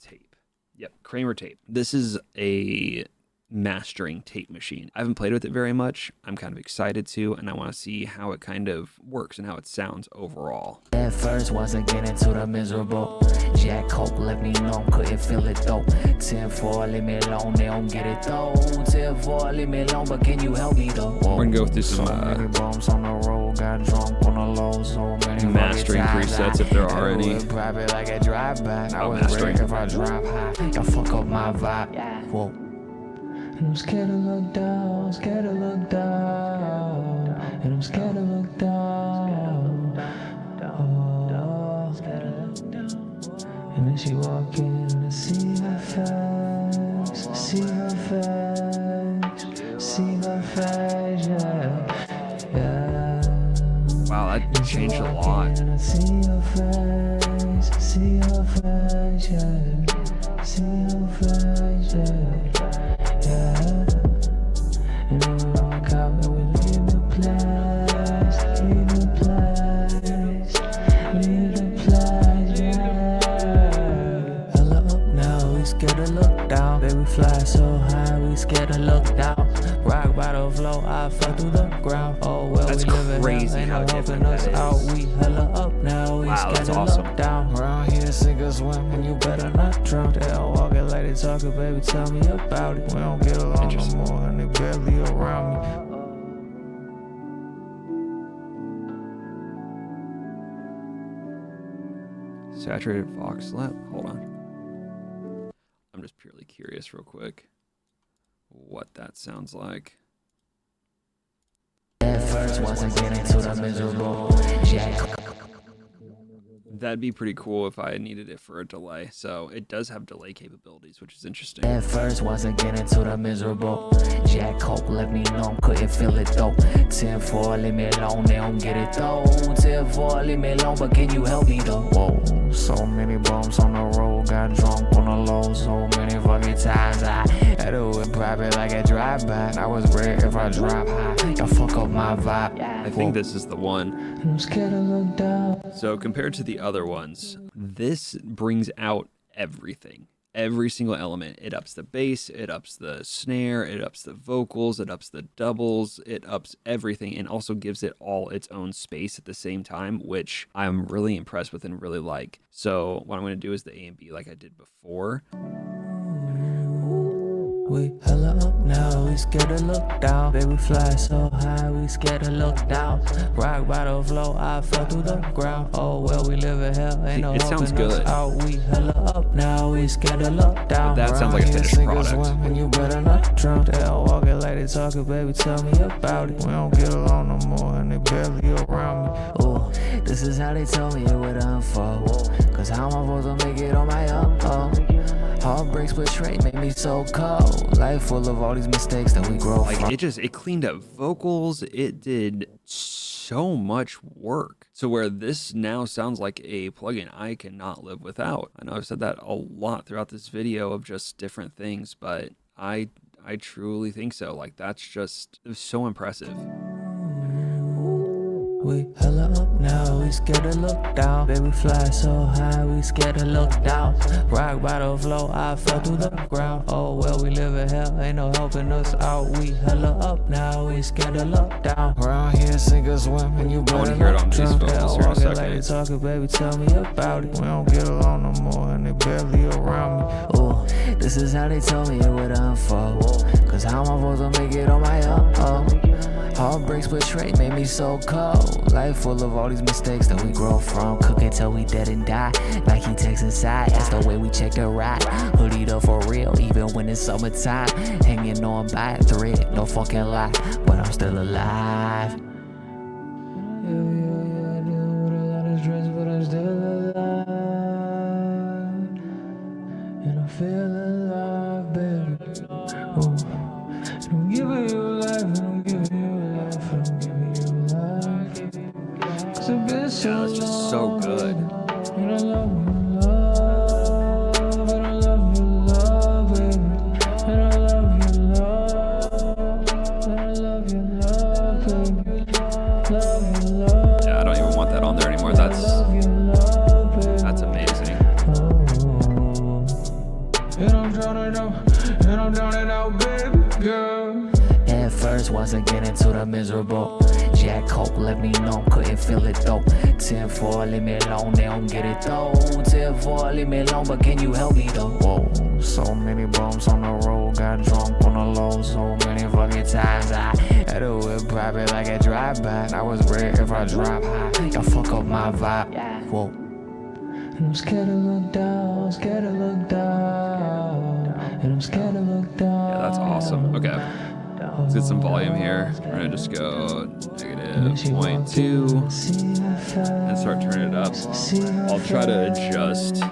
tape. Yep, Kramer tape. This is a mastering tape machine. I haven't played with it very much. I'm kind of excited to, and I want to see how it kind of works and how it sounds overall. At first, wasn't getting to the miserable. Jack Coke let me know, couldn't feel it though. 10-4, leave me alone, they don't get it though. 10-4, leave me alone, but can you help me though? We're gonna go through some many bumps on the road, got drunk on the low, so many mastering presets if there are any. Private like a drive-by. I was mastering. ready if I drive high. Y'all fuck up my vibe. Whoa. And I'm scared to look down, scared to look down. And I'm scared to look down. Oh. And then she walk in and I see her face, see her face, see her face, yeah, yeah. Wow, that changed a lot. And I see her face, see her face, yeah, see her face, yeah, yeah. And then we walk out and we leave the place, leave the place, leave the place, yeah. Hella up now, we scared to look down. Baby fly so high, we scared to look down. Rock bottom flow, I fell through the ground. Oh well, That's we live in crazy hell, ain't how no different helping us that out. is. We hella up now, we Wow, scared that's to awesome. look down. Around here, sink or swim, and you better not drown. They all walking like they talking, baby, tell me about it. We don't get along no more, and they barely around me. Saturated Vox Lab. Hold on. I'm just purely curious real quick what that sounds like. At first, wasn't getting to the miserable. Jack. That'd be pretty cool if I needed it for a delay. So it does have delay capabilities, which is interesting. At first, wasn't getting to the miserable. Jack Coke let me know, couldn't feel it though. 10-4, leave me alone, they don't get it though. 10-4, leave me alone, but can you help me though? Whoa, so many bumps on the road, got drunk on the low, so many fucking times I had to do it private like a drive-by. I was rare if I drive high, y'all fuck up my vibe. I think this is the one. And I'm scared to look down. So compared to the other ones, this brings out everything. Every single element. It ups the bass, it ups the snare, it ups the vocals, it ups the doubles, it ups everything, and also gives it all its own space at the same time, which I'm really impressed with and really like. So what I'm going to do is the A and B like I did before. We hella up now, we scared to look down. Baby fly so high, we scared to look down. Rock bottom flow, I fell through the ground. Oh well, we live in hell, ain't no It sounds helping us good. out. We hella up now, we scared to look down. But that sounds like a finished product. And you better not drown. They all walking like they talking, baby, tell me about it. We don't get along no more, and they barely around me. Oh, this is how they told me it would unfold. Cause how am I supposed to make it on my own? Heartbreaks betrayed made me so cold. Life full of all these mistakes that we grow from. Like it cleaned up vocals. It did so much work. So where this now sounds like a plugin I cannot live without. I know I've said that a lot throughout this video of just different things, but I truly think so. Like that's just, it was so impressive. We hella up now, we scared to look down. Baby fly so high, we scared to look down. Rock bottom flow, I fell through the ground. Oh well, we live in hell, ain't no helping us out. We hella up now, we scared to look down. Around here, sink or swim, and you I want better to hear it on not these drown. They vocals all here in a walking like they second. talking, baby, tell me about it. We don't get along no more, and they barely around me. Oh, this is how they told me it would unfold. Cause how am I supposed to make it on my own? Heartbreaks betrayed made me so cold. Life full of all these mistakes that we grow from. Cook it till we dead and die, like he takes inside. That's the way we check the ride. Hoodied up for real, even when it's summertime. Hanging on by a thread, no fucking lie, but I'm still alive. Yeah, I deal with a lot of stress, but I'm still alive. Yeah, that's just so good. And I love you, love. And I love you, love, baby. And I love you, love. And I love you, love, baby. Love you, love. Yeah, I don't even want that on there anymore. That's amazing. And I'm drowning out, baby girl. At first, wasn't getting to the miserable. Jack Coke let me know, couldn't feel it though. 10-4, leave me alone, they don't get it though. 10-4, leave me alone, but can you help me though? Whoa, so many bumps on the road, got drunk on the low. So many fucking times I had to whip private like a drive-by. I was red if I drive high, y'all fuck up my vibe. Whoa. And I'm scared to look down, scared to look down. And I'm scared to look down. Yeah, that's awesome. Okay, let's get some volume here. We're gonna just go -0.2 and start turning it up. I'll try to adjust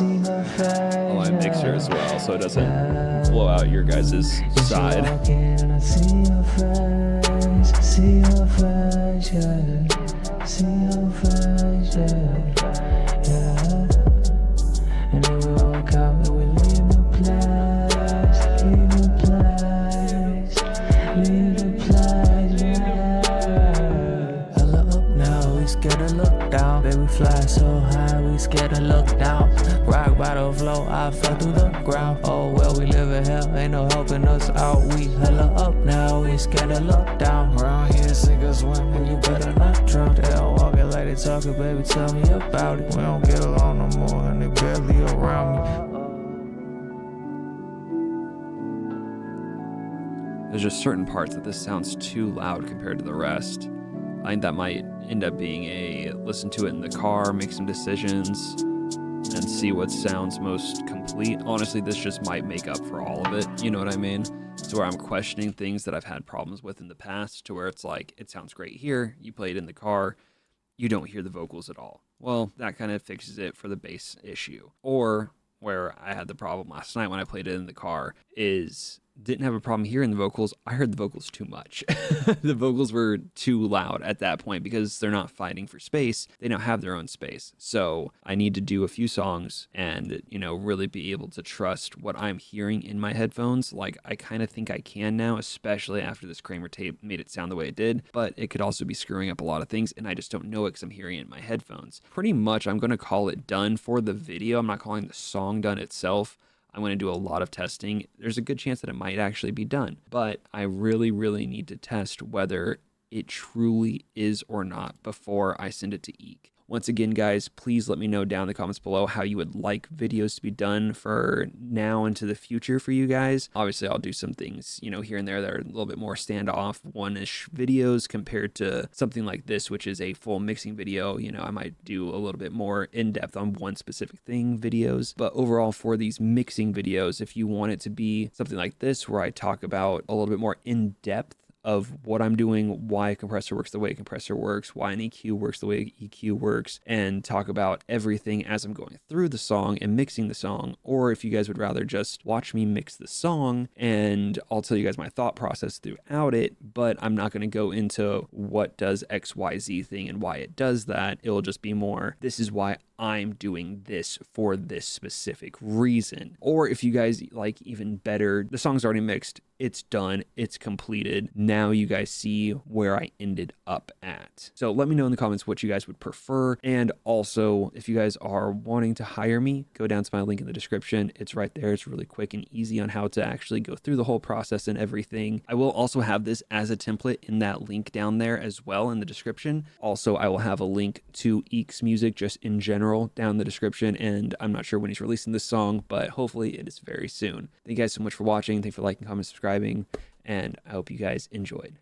on my mixer as well so it doesn't blow out your guys' side. I see your face, see your face, yeah. See your face, yeah. And then we walk out and we leave the place, leave the place, yeah. I look up now, we scared to look down. Baby fly so high, we scared to look down. Rock bottom flow, I fell through the ground. Oh well, we live in hell, ain't no helping us out. We hella up now, we scared to look down. Around here, sink or swim, and you better not drown. They all walking like they talking, baby, tell me about it. We don't get along no more, and they barely around me. There's just certain parts that this sounds too loud compared to the rest. I think that might end up being a listen to it in the car, make some decisions, and see what sounds most complete. Honestly, this just might make up for all of it. You know what I mean? To where I'm questioning things that I've had problems with in the past, to where it's like, it sounds great here, you play it in the car, you don't hear the vocals at all. Well, that kind of fixes it for the bass issue. Or where I had the problem last night when I played it in the car is didn't have a problem hearing the vocals. I heard the vocals too much. The vocals were too loud at that point because they're not fighting for space. They don't have their own space. So I need to do a few songs and, you know, really be able to trust what I'm hearing in my headphones. Like I kind of think I can now, especially after this Kramer tape made it sound the way it did, but it could also be screwing up a lot of things and I just don't know it because I'm hearing it in my headphones. Pretty much I'm going to call it done for the video. I'm not calling the song done itself. I'm going to do a lot of testing. There's a good chance that it might actually be done, but I really, really need to test whether it truly is or not before I send it to Eek. Once again, guys, please let me know down in the comments below how you would like videos to be done for now into the future for you guys. Obviously, I'll do some things, you know, here and there that are a little bit more standoff one-ish videos compared to something like this, which is a full mixing video. You know, I might do a little bit more in-depth on one specific thing videos. But overall, for these mixing videos, if you want it to be something like this, where I talk about a little bit more in-depth of what I'm doing, why a compressor works the way a compressor works, why an EQ works the way EQ works, and talk about everything as I'm going through the song and mixing the song. Or if you guys would rather just watch me mix the song and I'll tell you guys my thought process throughout it, but I'm not going to go into what does XYZ thing and why it does that. It'll just be more, this is why I'm doing this for this specific reason. Or if you guys like even better, the song's already mixed, it's done, it's completed. Now you guys see where I ended up at. So let me know in the comments what you guys would prefer. And also, if you guys are wanting to hire me, go down to my link in the description. It's right there. It's really quick and easy on how to actually go through the whole process and everything. I will also have this as a template in that link down there as well in the description. Also, I will have a link to Eek's music just in general down in the description, and I'm not sure when he's releasing this song, but hopefully it is very soon. Thank you guys so much for watching. Thanks for liking, commenting, subscribing, and I hope you guys enjoyed.